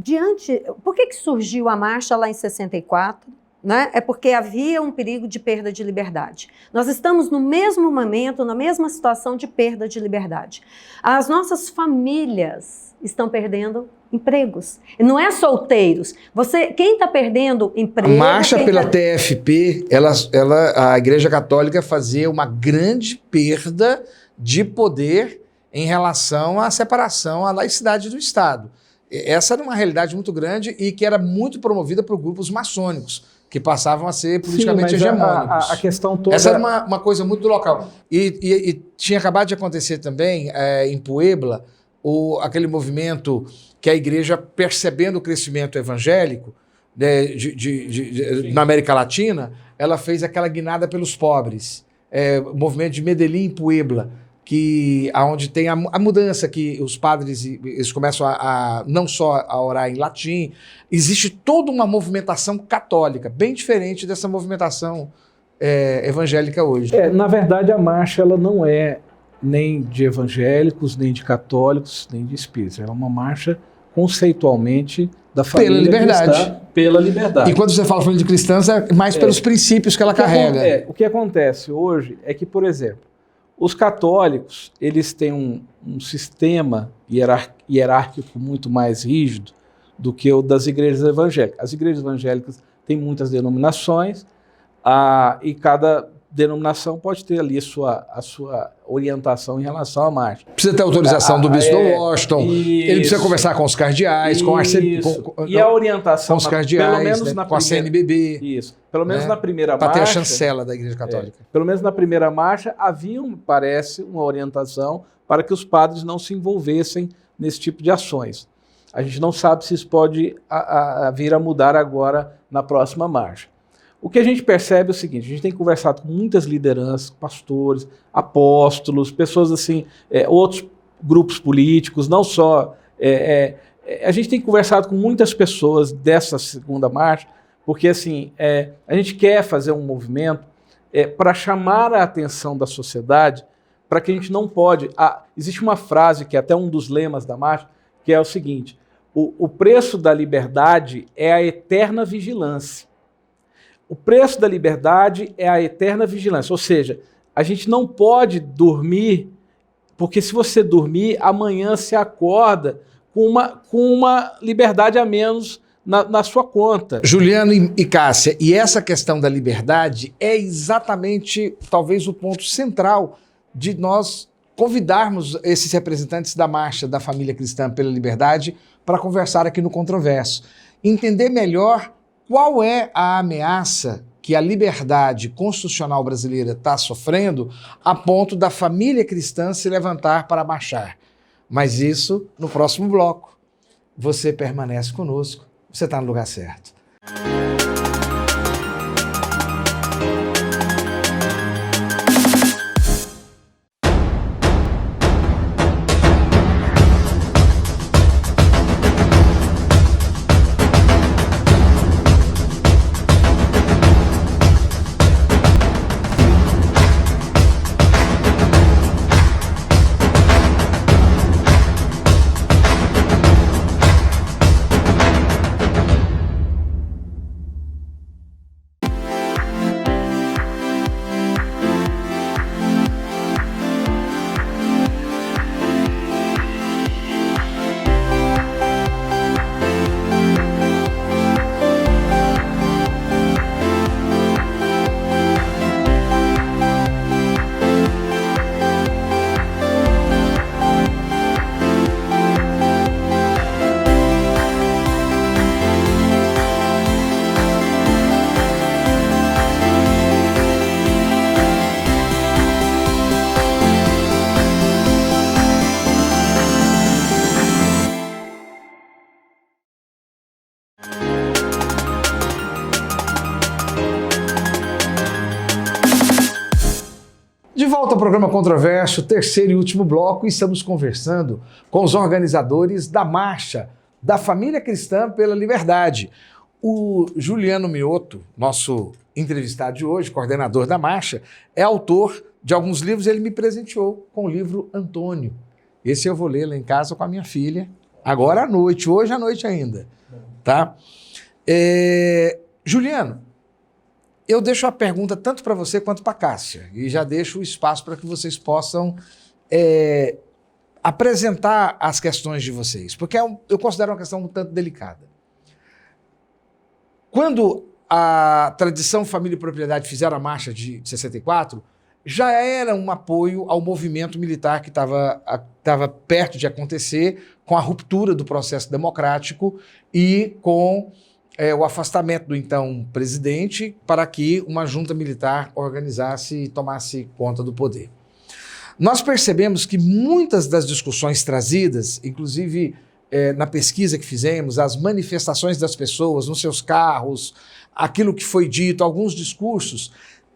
Por que surgiu a marcha lá em 64? Né? É porque havia um perigo de perda de liberdade. Nós estamos no mesmo momento, na mesma situação de perda de liberdade. As nossas famílias estão perdendo empregos. Não é solteiros. Quem está perdendo emprego... A marcha pela TFP, a Igreja Católica fazia uma grande perda de poder em relação à separação, à laicidade do Estado. Essa era uma realidade muito grande e que era muito promovida por grupos maçônicos, que passavam a ser politicamente hegemônicos. A questão toda... Essa era uma coisa muito do local. E tinha acabado de acontecer também, em Puebla, aquele movimento que a igreja, percebendo o crescimento evangélico, né, na América Latina, ela fez aquela guinada pelos pobres. O movimento de Medellín, Puebla, onde tem a mudança, que os padres eles começam não só a orar em latim, existe toda uma movimentação católica, bem diferente dessa movimentação evangélica hoje. Na verdade, a marcha ela não é nem de evangélicos, nem de católicos, nem de espíritas. Ela é uma marcha conceitualmente da família pela liberdade. Cristã, pela liberdade. E quando você fala família de cristãs, é mais pelos princípios que ela carrega. O que acontece hoje é que, por exemplo, os católicos, eles têm um sistema hierárquico muito mais rígido do que o das igrejas evangélicas. As igrejas evangélicas têm muitas denominações e cada denominação pode ter ali a sua orientação em relação à marcha. Precisa ter autorização do bispo de Washington, ele precisa conversar com os cardeais, e a orientação com os cardeais, pelo menos com a CNBB. Isso. Pelo menos na primeira marcha. Para ter a chancela da Igreja Católica. Pelo menos na primeira marcha havia, parece, uma orientação para que os padres não se envolvessem nesse tipo de ações. A gente não sabe se isso pode vir a mudar agora na próxima marcha. O que a gente percebe é o seguinte: a gente tem conversado com muitas lideranças, pastores, apóstolos, pessoas assim, outros grupos políticos, não só... a gente tem conversado com muitas pessoas dessa segunda marcha, porque assim, a gente quer fazer um movimento para chamar a atenção da sociedade, para que a gente não pode... existe uma frase que é até um dos lemas da marcha, que é o seguinte: o preço da liberdade é a eterna vigilância. O preço da liberdade é a eterna vigilância, ou seja, a gente não pode dormir, porque se você dormir, amanhã você acorda com uma liberdade a menos na sua conta. Juliano e Cássia, e essa questão da liberdade é exatamente, talvez, o ponto central de nós convidarmos esses representantes da Marcha da Família Cristã pela Liberdade para conversar aqui no Controverso. Entender melhor qual é a ameaça que a liberdade constitucional brasileira está sofrendo a ponto da família cristã se levantar para marchar. Mas isso no próximo bloco. Você permanece conosco, você está no lugar certo. De volta ao programa Controverso, terceiro e último bloco, e estamos conversando com os organizadores da Marcha da Família Cristã pela Liberdade. O Juliano Mioto, nosso entrevistado de hoje, coordenador da Marcha, é autor de alguns livros. Ele me presenteou com o livro Antônio. Esse eu vou ler lá em casa com a minha filha, agora à noite, hoje à noite ainda. Tá? Juliano, eu deixo a pergunta tanto para você quanto para a Cássia, e já deixo o espaço para que vocês possam apresentar as questões de vocês, porque eu considero uma questão um tanto delicada. Quando a tradição Família e Propriedade fizeram a marcha de 64, já era um apoio ao movimento militar que estava perto de acontecer, com a ruptura do processo democrático e com o afastamento do então presidente para que uma junta militar organizasse e tomasse conta do poder. Nós percebemos que muitas das discussões trazidas, inclusive na pesquisa que fizemos, as manifestações das pessoas nos seus carros, aquilo que foi dito, alguns discursos,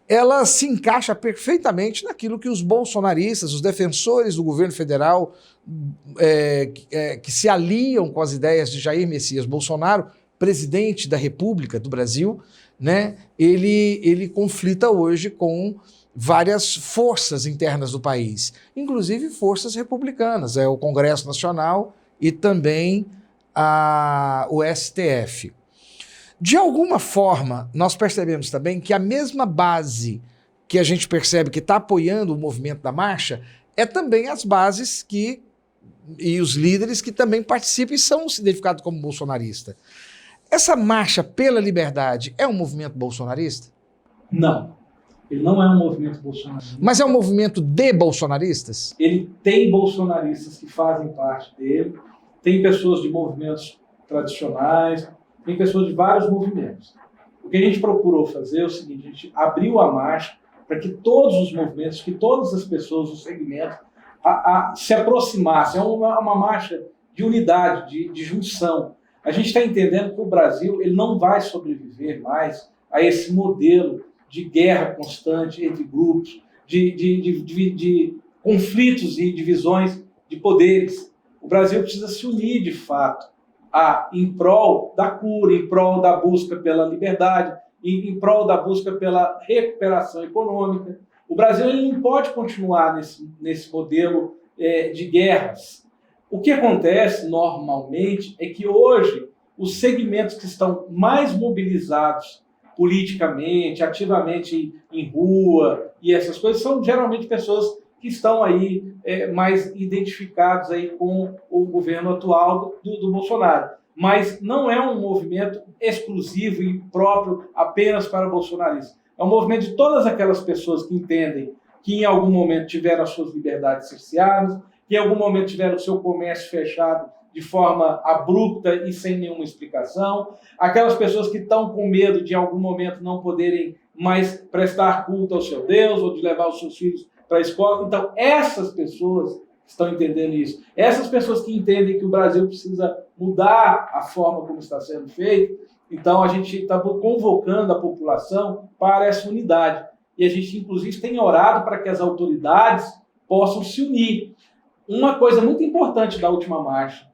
ela se encaixa perfeitamente naquilo que os bolsonaristas, os defensores do governo federal, que se aliam com as ideias de Jair Messias Bolsonaro, presidente da República do Brasil, né, ele conflita hoje com várias forças internas do país, inclusive forças republicanas, o Congresso Nacional e também o STF. De alguma forma, nós percebemos também que a mesma base que a gente percebe que está apoiando o movimento da marcha é também as bases e os líderes que também participam e são identificados como bolsonaristas. Essa marcha pela liberdade é um movimento bolsonarista? Não, ele não é um movimento bolsonarista. Mas é um movimento de bolsonaristas? Ele tem bolsonaristas que fazem parte dele, tem pessoas de movimentos tradicionais, tem pessoas de vários movimentos. O que a gente procurou fazer é o seguinte: a gente abriu a marcha para que todos os movimentos, que todas as pessoas, os segmentos, se aproximassem. É uma marcha de unidade, de junção. A gente está entendendo que o Brasil ele não vai sobreviver mais a esse modelo de guerra constante entre grupos, de conflitos e divisões de poderes. O Brasil precisa se unir de fato em prol da cura, em prol da busca pela liberdade, em prol da busca pela recuperação econômica. O Brasil ele não pode continuar nesse modelo de guerras. O que acontece normalmente é que hoje os segmentos que estão mais mobilizados politicamente, ativamente em rua e essas coisas, são geralmente pessoas que estão aí mais identificados aí com o governo atual do Bolsonaro. Mas não é um movimento exclusivo e próprio apenas para bolsonaristas. É um movimento de todas aquelas pessoas que entendem que em algum momento tiveram as suas liberdades cerceadas, que em algum momento tiveram o seu comércio fechado de forma abrupta e sem nenhuma explicação, aquelas pessoas que estão com medo de em algum momento não poderem mais prestar culto ao seu Deus ou de levar os seus filhos para a escola. Então, essas pessoas estão entendendo isso. Essas pessoas que entendem que o Brasil precisa mudar a forma como está sendo feito, então a gente está convocando a população para essa unidade. E a gente, inclusive, tem orado para que as autoridades possam se unir. Uma coisa muito importante da última marcha,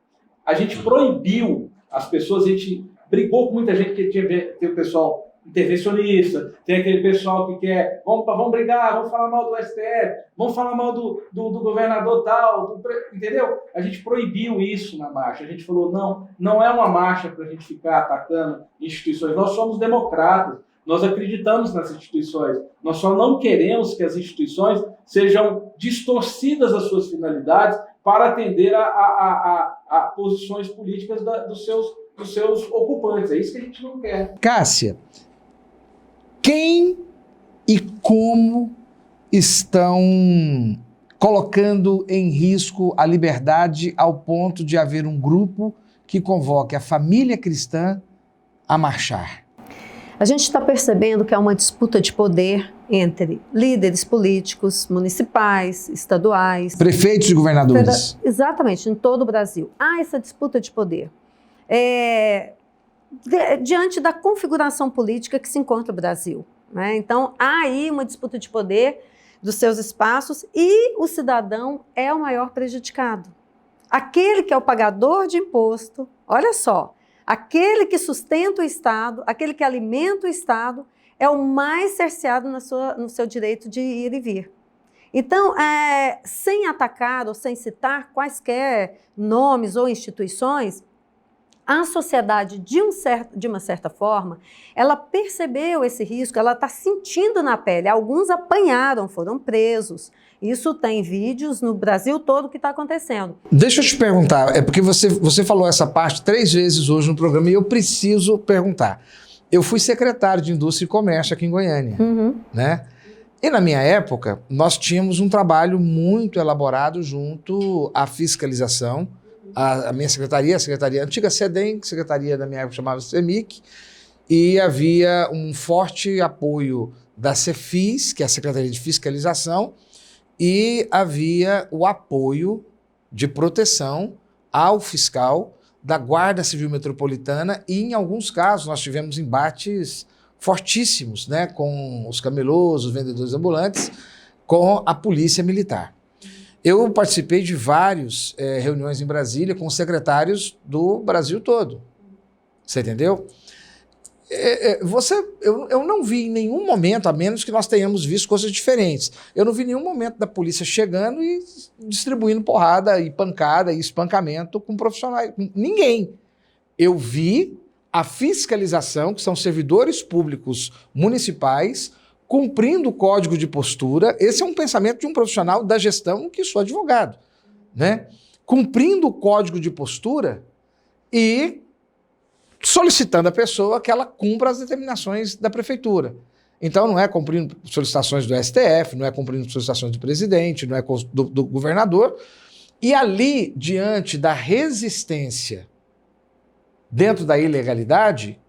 a gente proibiu as pessoas, a gente brigou com muita gente, que tem o pessoal intervencionista, tem aquele pessoal que quer, vamos brigar, vamos falar mal do STF, vamos falar mal do governador tal, entendeu? A gente proibiu isso na marcha, a gente falou, não é uma marcha para a gente ficar atacando instituições, nós somos democratas, nós acreditamos nas instituições, nós só não queremos que as instituições sejam distorcidas as suas finalidades para atender a posições políticas dos seus ocupantes, é isso que a gente não quer. Cássia, quem e como estão colocando em risco a liberdade ao ponto de haver um grupo que convoque a família cristã a marchar? A gente está percebendo que há uma disputa de poder entre líderes políticos, municipais, estaduais, prefeitos e governadores. Exatamente, em todo o Brasil. Há essa disputa de poder. Diante da configuração política que se encontra o Brasil, né? Então, há aí uma disputa de poder dos seus espaços e o cidadão é o maior prejudicado. Aquele que é o pagador de imposto, olha só, aquele que sustenta o Estado, aquele que alimenta o Estado, é o mais cerceado no seu direito de ir e vir. Então, sem atacar ou sem citar quaisquer nomes ou instituições, a sociedade, de uma certa forma, ela percebeu esse risco, ela está sentindo na pele. Alguns apanharam, foram presos. Isso tem vídeos no Brasil todo que está acontecendo. Deixa eu te perguntar, é porque você falou essa parte 3 vezes hoje no programa e eu preciso perguntar. Eu fui secretário de Indústria e Comércio aqui em Goiânia, né? E na minha época, nós tínhamos um trabalho muito elaborado junto à fiscalização, a minha secretaria, a antiga SEDEM, secretaria da minha época chamava CEMIC, e havia um forte apoio da CEFIS, que é a Secretaria de Fiscalização, e havia o apoio de proteção ao fiscal da Guarda Civil Metropolitana e, em alguns casos, nós tivemos embates fortíssimos, né, com os camelôs, os vendedores ambulantes, com a Polícia Militar. Eu participei de várias reuniões em Brasília com secretários do Brasil todo. Você entendeu? Eu não vi em nenhum momento, a menos que nós tenhamos visto coisas diferentes, eu não vi nenhum momento da polícia chegando e distribuindo porrada e pancada e espancamento com profissionais. Ninguém. Eu vi a fiscalização, que são servidores públicos municipais, cumprindo o código de postura. Esse é um pensamento de um profissional da gestão que sou advogado, né? Cumprindo o código de postura e solicitando à pessoa que ela cumpra as determinações da prefeitura. Então não é cumprindo solicitações do STF, não é cumprindo solicitações do presidente, não é do governador. E ali, diante da resistência dentro da ilegalidade,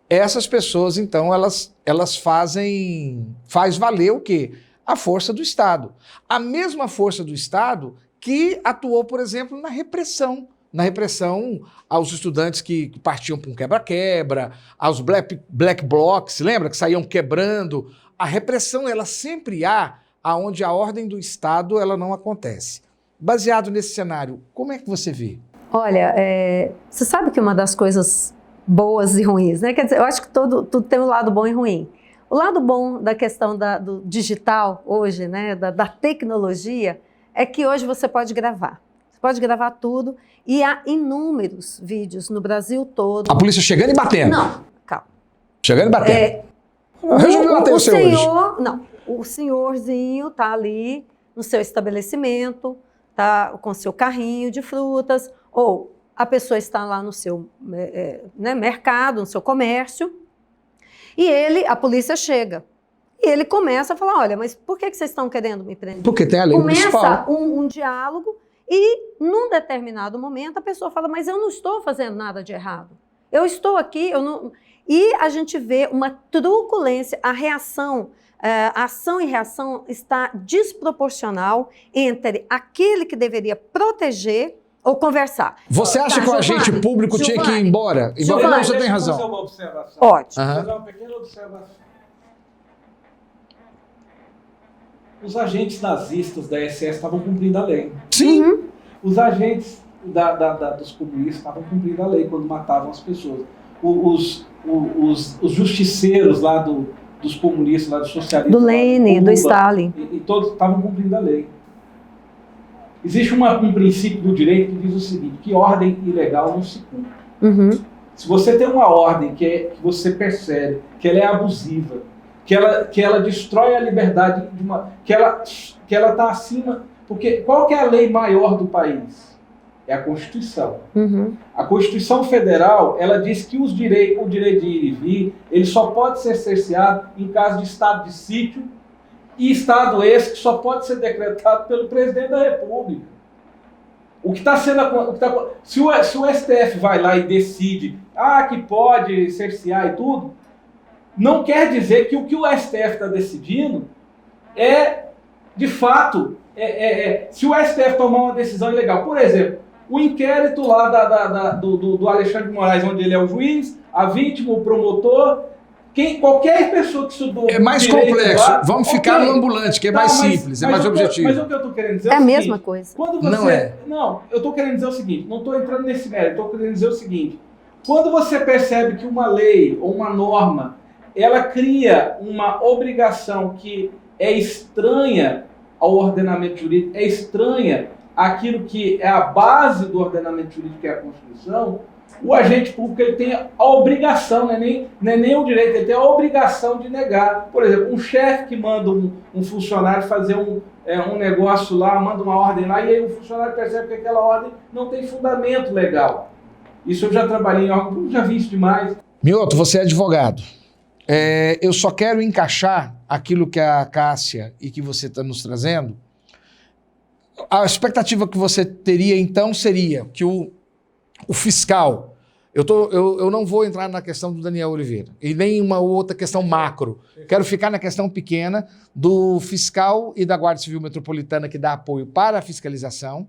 essas pessoas, então, elas faz valer o quê? A força do Estado. A mesma força do Estado que atuou, por exemplo, na repressão aos estudantes que partiam para um quebra-quebra, aos black blocs, lembra? Que saíam quebrando. A repressão, ela sempre há onde a ordem do Estado ela não acontece. Baseado nesse cenário, como é que você vê? Olha, você sabe que uma das coisas boas e ruins, né? Quer dizer, eu acho que tudo tem um lado bom e ruim. O lado bom da questão do digital hoje, né? Da tecnologia, é que hoje você pode gravar. Você pode gravar tudo e há inúmeros vídeos no Brasil todo. A polícia chegando e batendo? Não, calma. Chegando e batendo? Resolveu bater o seu senhor, hoje. Não, o senhorzinho tá ali no seu estabelecimento, tá com seu carrinho de frutas, ou a pessoa está lá no seu mercado, no seu comércio, e a polícia chega. E ele começa a falar, olha, mas por que vocês estão querendo me prender? Porque tem a lei municipal. Começa um diálogo e, num determinado momento, a pessoa fala, mas eu não estou fazendo nada de errado. Eu estou aqui, eu não... E a gente vê uma truculência, a reação, a ação e reação está desproporcional entre aquele que deveria proteger ou conversar. Você acha que o agente público tinha que ir embora? Não, você tem razão. Fazer uma observação. Ótimo. Fazer uma pequena observação. Os agentes nazistas da SS estavam cumprindo a lei. Sim. Uhum. Os agentes dos comunistas estavam cumprindo a lei quando matavam as pessoas. Os justiceiros lá dos comunistas, lá dos socialistas, Do Lenin, do Stalin. E todos estavam cumprindo a lei. Existe um princípio do direito que diz o seguinte, que ordem ilegal não se cumpre. Uhum. Se você tem uma ordem que você percebe que ela é abusiva, que ela destrói a liberdade de que ela está acima, porque qual que é a lei maior do país? É a Constituição. Uhum. A Constituição Federal, ela diz que o direito de ir e vir, ele só pode ser cerceado em caso de estado de sítio, e estado esse que só pode ser decretado pelo presidente da República. O que está sendo... Se o STF vai lá e decide que pode cercear e tudo, não quer dizer que o que o STF está decidindo é, de fato, se o STF tomar uma decisão ilegal. Por exemplo, o inquérito lá do Alexandre de Moraes, onde ele é o juiz, a vítima, o promotor... Qualquer pessoa que estudou... É mais complexo. Vamos ficar no ambulante, que é mais simples, é mais objetivo. Mas o que eu estou querendo dizer é a mesma coisa. Quando você, não é. Não, eu estou querendo dizer o seguinte, não estou entrando nesse mérito, estou querendo dizer o seguinte, quando você percebe que uma lei ou uma norma, ela cria uma obrigação que é estranha ao ordenamento jurídico, é estranha àquilo que é a base do ordenamento jurídico, que é a Constituição, o agente público ele tem a obrigação, não é nem o direito, ele tem a obrigação de negar. Por exemplo, um chefe que manda um funcionário fazer um negócio lá, manda uma ordem lá, e aí o funcionário percebe que aquela ordem não tem fundamento legal. Isso eu já trabalhei em órgão, já vi isso demais. Mioto, você é advogado. Eu só quero encaixar aquilo que a Cássia e que você está nos trazendo. A expectativa que você teria, então, seria que o fiscal... Eu não vou entrar na questão do Daniel Oliveira e nem uma outra questão macro. Quero ficar na questão pequena do fiscal e da Guarda Civil Metropolitana que dá apoio para a fiscalização,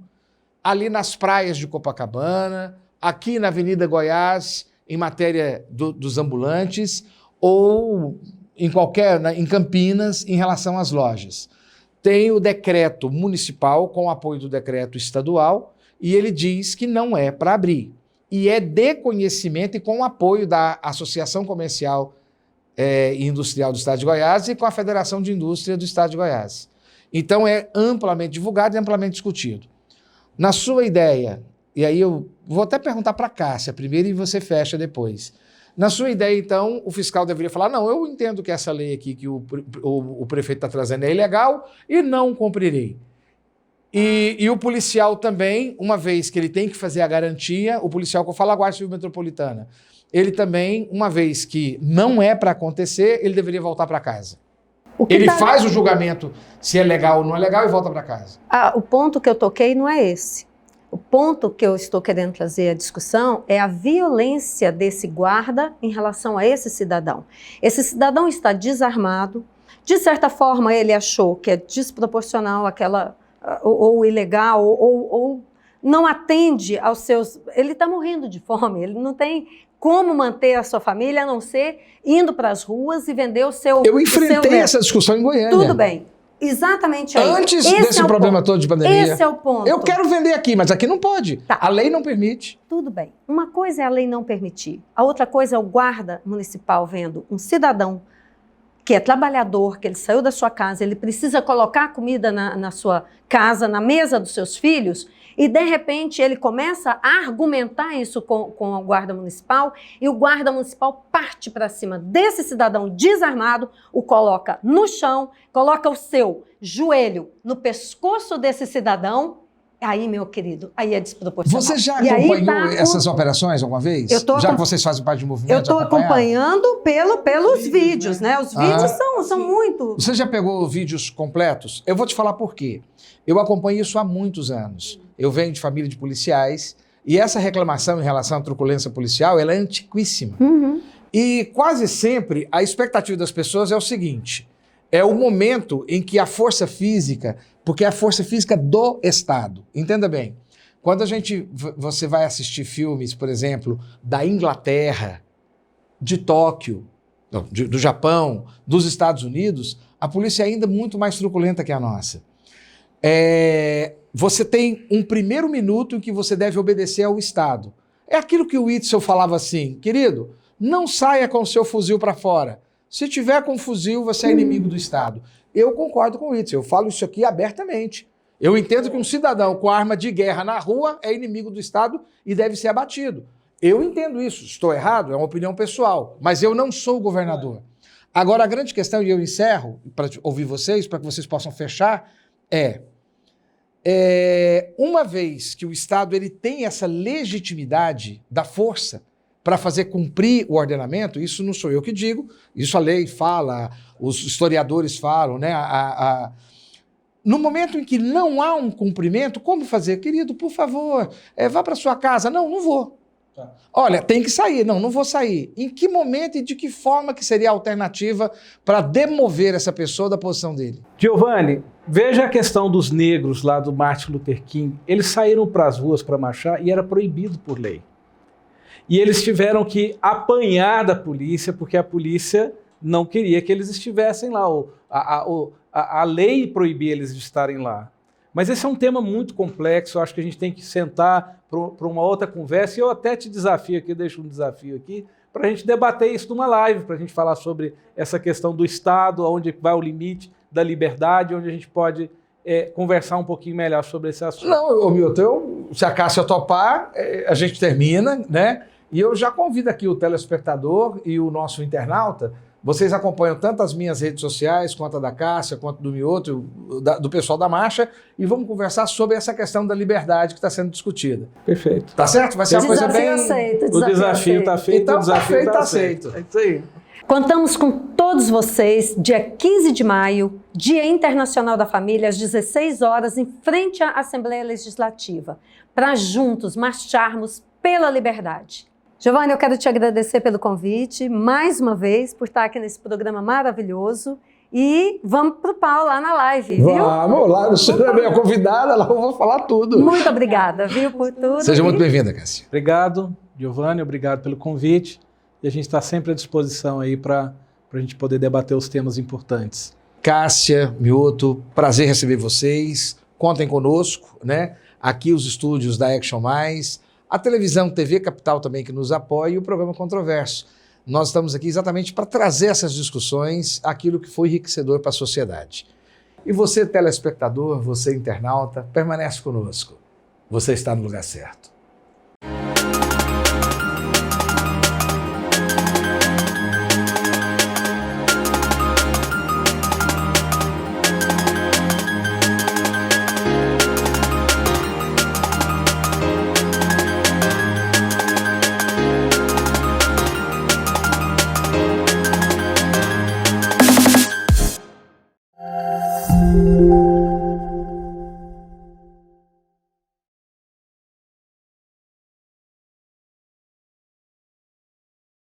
ali nas praias de Copacabana, aqui na Avenida Goiás, em matéria dos ambulantes, ou em Campinas, em relação às lojas. Tem o decreto municipal com o apoio do decreto estadual e ele diz que não é para abrir. E é de conhecimento e com o apoio da Associação Comercial e Industrial do Estado de Goiás e com a Federação de Indústria do Estado de Goiás. Então é amplamente divulgado e amplamente discutido. Na sua ideia, e aí eu vou até perguntar para a Cássia primeiro e você fecha depois. Na sua ideia, então, o fiscal deveria falar, não, eu entendo que essa lei aqui que o prefeito está trazendo é ilegal e não cumprirei. E o policial também, uma vez que ele tem que fazer a garantia, o policial que eu falo, a Guarda Civil Metropolitana, ele também, uma vez que não é para acontecer, ele deveria voltar para casa. Ele faz o julgamento se é legal ou não é legal e volta para casa. O ponto que eu toquei não é esse. O ponto que eu estou querendo trazer à discussão é a violência desse guarda em relação a esse cidadão. Esse cidadão está desarmado, de certa forma ele achou que é desproporcional aquela... ou ilegal, ou não atende aos seus... Ele está morrendo de fome, ele não tem como manter a sua família, a não ser indo para as ruas e vender o seu... Eu enfrentei essa discussão em Goiânia. Tudo bem, exatamente aí. Antes desse problema todo de pandemia. Esse é o ponto. Eu quero vender aqui, mas aqui não pode. Tá. A lei não permite. Tudo bem. Uma coisa é a lei não permitir, a outra coisa é o guarda municipal vendo um cidadão que é trabalhador, que ele saiu da sua casa, ele precisa colocar comida na sua casa, na mesa dos seus filhos, e de repente ele começa a argumentar isso com o guarda municipal, e o guarda municipal parte para cima desse cidadão desarmado, o coloca no chão, coloca o seu joelho no pescoço desse cidadão. Aí, meu querido, aí é desproporcional. Você já E aí acompanhou essas operações alguma vez? Já que vocês fazem parte de movimento? Eu estou acompanhando pelos vídeos, né? Os vídeos são muito... Você já pegou vídeos completos? Eu vou te falar por quê. Eu acompanho isso há muitos anos. Eu venho de família de policiais e essa reclamação em relação à truculência policial, ela é antiquíssima. Uhum. E quase sempre a expectativa das pessoas é o seguinte, é o momento em que a força física, porque é a força física do Estado, entenda bem, quando você vai assistir filmes, por exemplo, da Inglaterra, de Tóquio, do Japão, dos Estados Unidos, a polícia é ainda muito mais truculenta que a nossa. Você tem um primeiro minuto em que você deve obedecer ao Estado. É aquilo que o Witzel falava assim, querido, não saia com o seu fuzil para fora. Se tiver com fuzil, você é inimigo do Estado. Eu concordo com o Witzel, eu falo isso aqui abertamente. Eu entendo que um cidadão com arma de guerra na rua é inimigo do Estado e deve ser abatido. Eu entendo isso, estou errado, é uma opinião pessoal, mas eu não sou o governador. Agora, a grande questão, e eu encerro para ouvir vocês, para que vocês possam fechar, uma vez que o Estado ele tem essa legitimidade da força para fazer cumprir o ordenamento, isso não sou eu que digo, isso a lei fala, os historiadores falam, né? No momento em que não há um cumprimento, como fazer? Querido, por favor, vá para sua casa. Não, não vou. Tá. Olha, tem que sair. Não, não vou sair. Em que momento e de que forma que seria a alternativa para demover essa pessoa da posição dele? Giovanni, veja a questão dos negros lá do Martin Luther King. Eles saíram para as ruas para marchar e era proibido por lei. E eles tiveram que apanhar da polícia, porque a polícia não queria que eles estivessem lá. A lei proibia eles de estarem lá. Mas esse é um tema muito complexo, eu acho que a gente tem que sentar para uma outra conversa, e eu até te desafio aqui, deixo um desafio aqui, para a gente debater isso numa live, para a gente falar sobre essa questão do Estado, onde vai o limite da liberdade, onde a gente pode conversar um pouquinho melhor sobre esse assunto. Não, Milton, se a Cássia topar, a gente termina, né? E eu já convido aqui o telespectador e o nosso internauta. Vocês acompanham tanto as minhas redes sociais, quanto a da Cássia, quanto do Mioto, do pessoal da Marcha, e vamos conversar sobre essa questão da liberdade que está sendo discutida. Perfeito. Tá certo? Vai ser uma coisa bem... Aceito, o desafio está feito, então, o desafio está aceito. É isso aí. Contamos com todos vocês, dia 15 de maio, Dia Internacional da Família, às 16 horas, em frente à Assembleia Legislativa, para juntos marcharmos pela liberdade. Giovanni, eu quero te agradecer pelo convite, mais uma vez, por estar aqui nesse programa maravilhoso. E vamos para o pau lá na live, viu? Vamos lá, você é minha convidada, lá eu vou falar tudo. Muito obrigada, viu, por tudo. Seja muito bem-vinda, Cássia. Obrigado, Giovanni, obrigado pelo convite. E a gente está sempre à disposição aí para a gente poder debater os temas importantes. Cássia, Mioto, prazer receber vocês. Contem conosco, né? Aqui os estúdios da Action Mais, a televisão TV Capital também que nos apoia e o programa Controverso. Nós estamos aqui exatamente para trazer essas discussões, aquilo que foi enriquecedor para a sociedade. E você, telespectador, você, internauta, permanece conosco. Você está no lugar certo.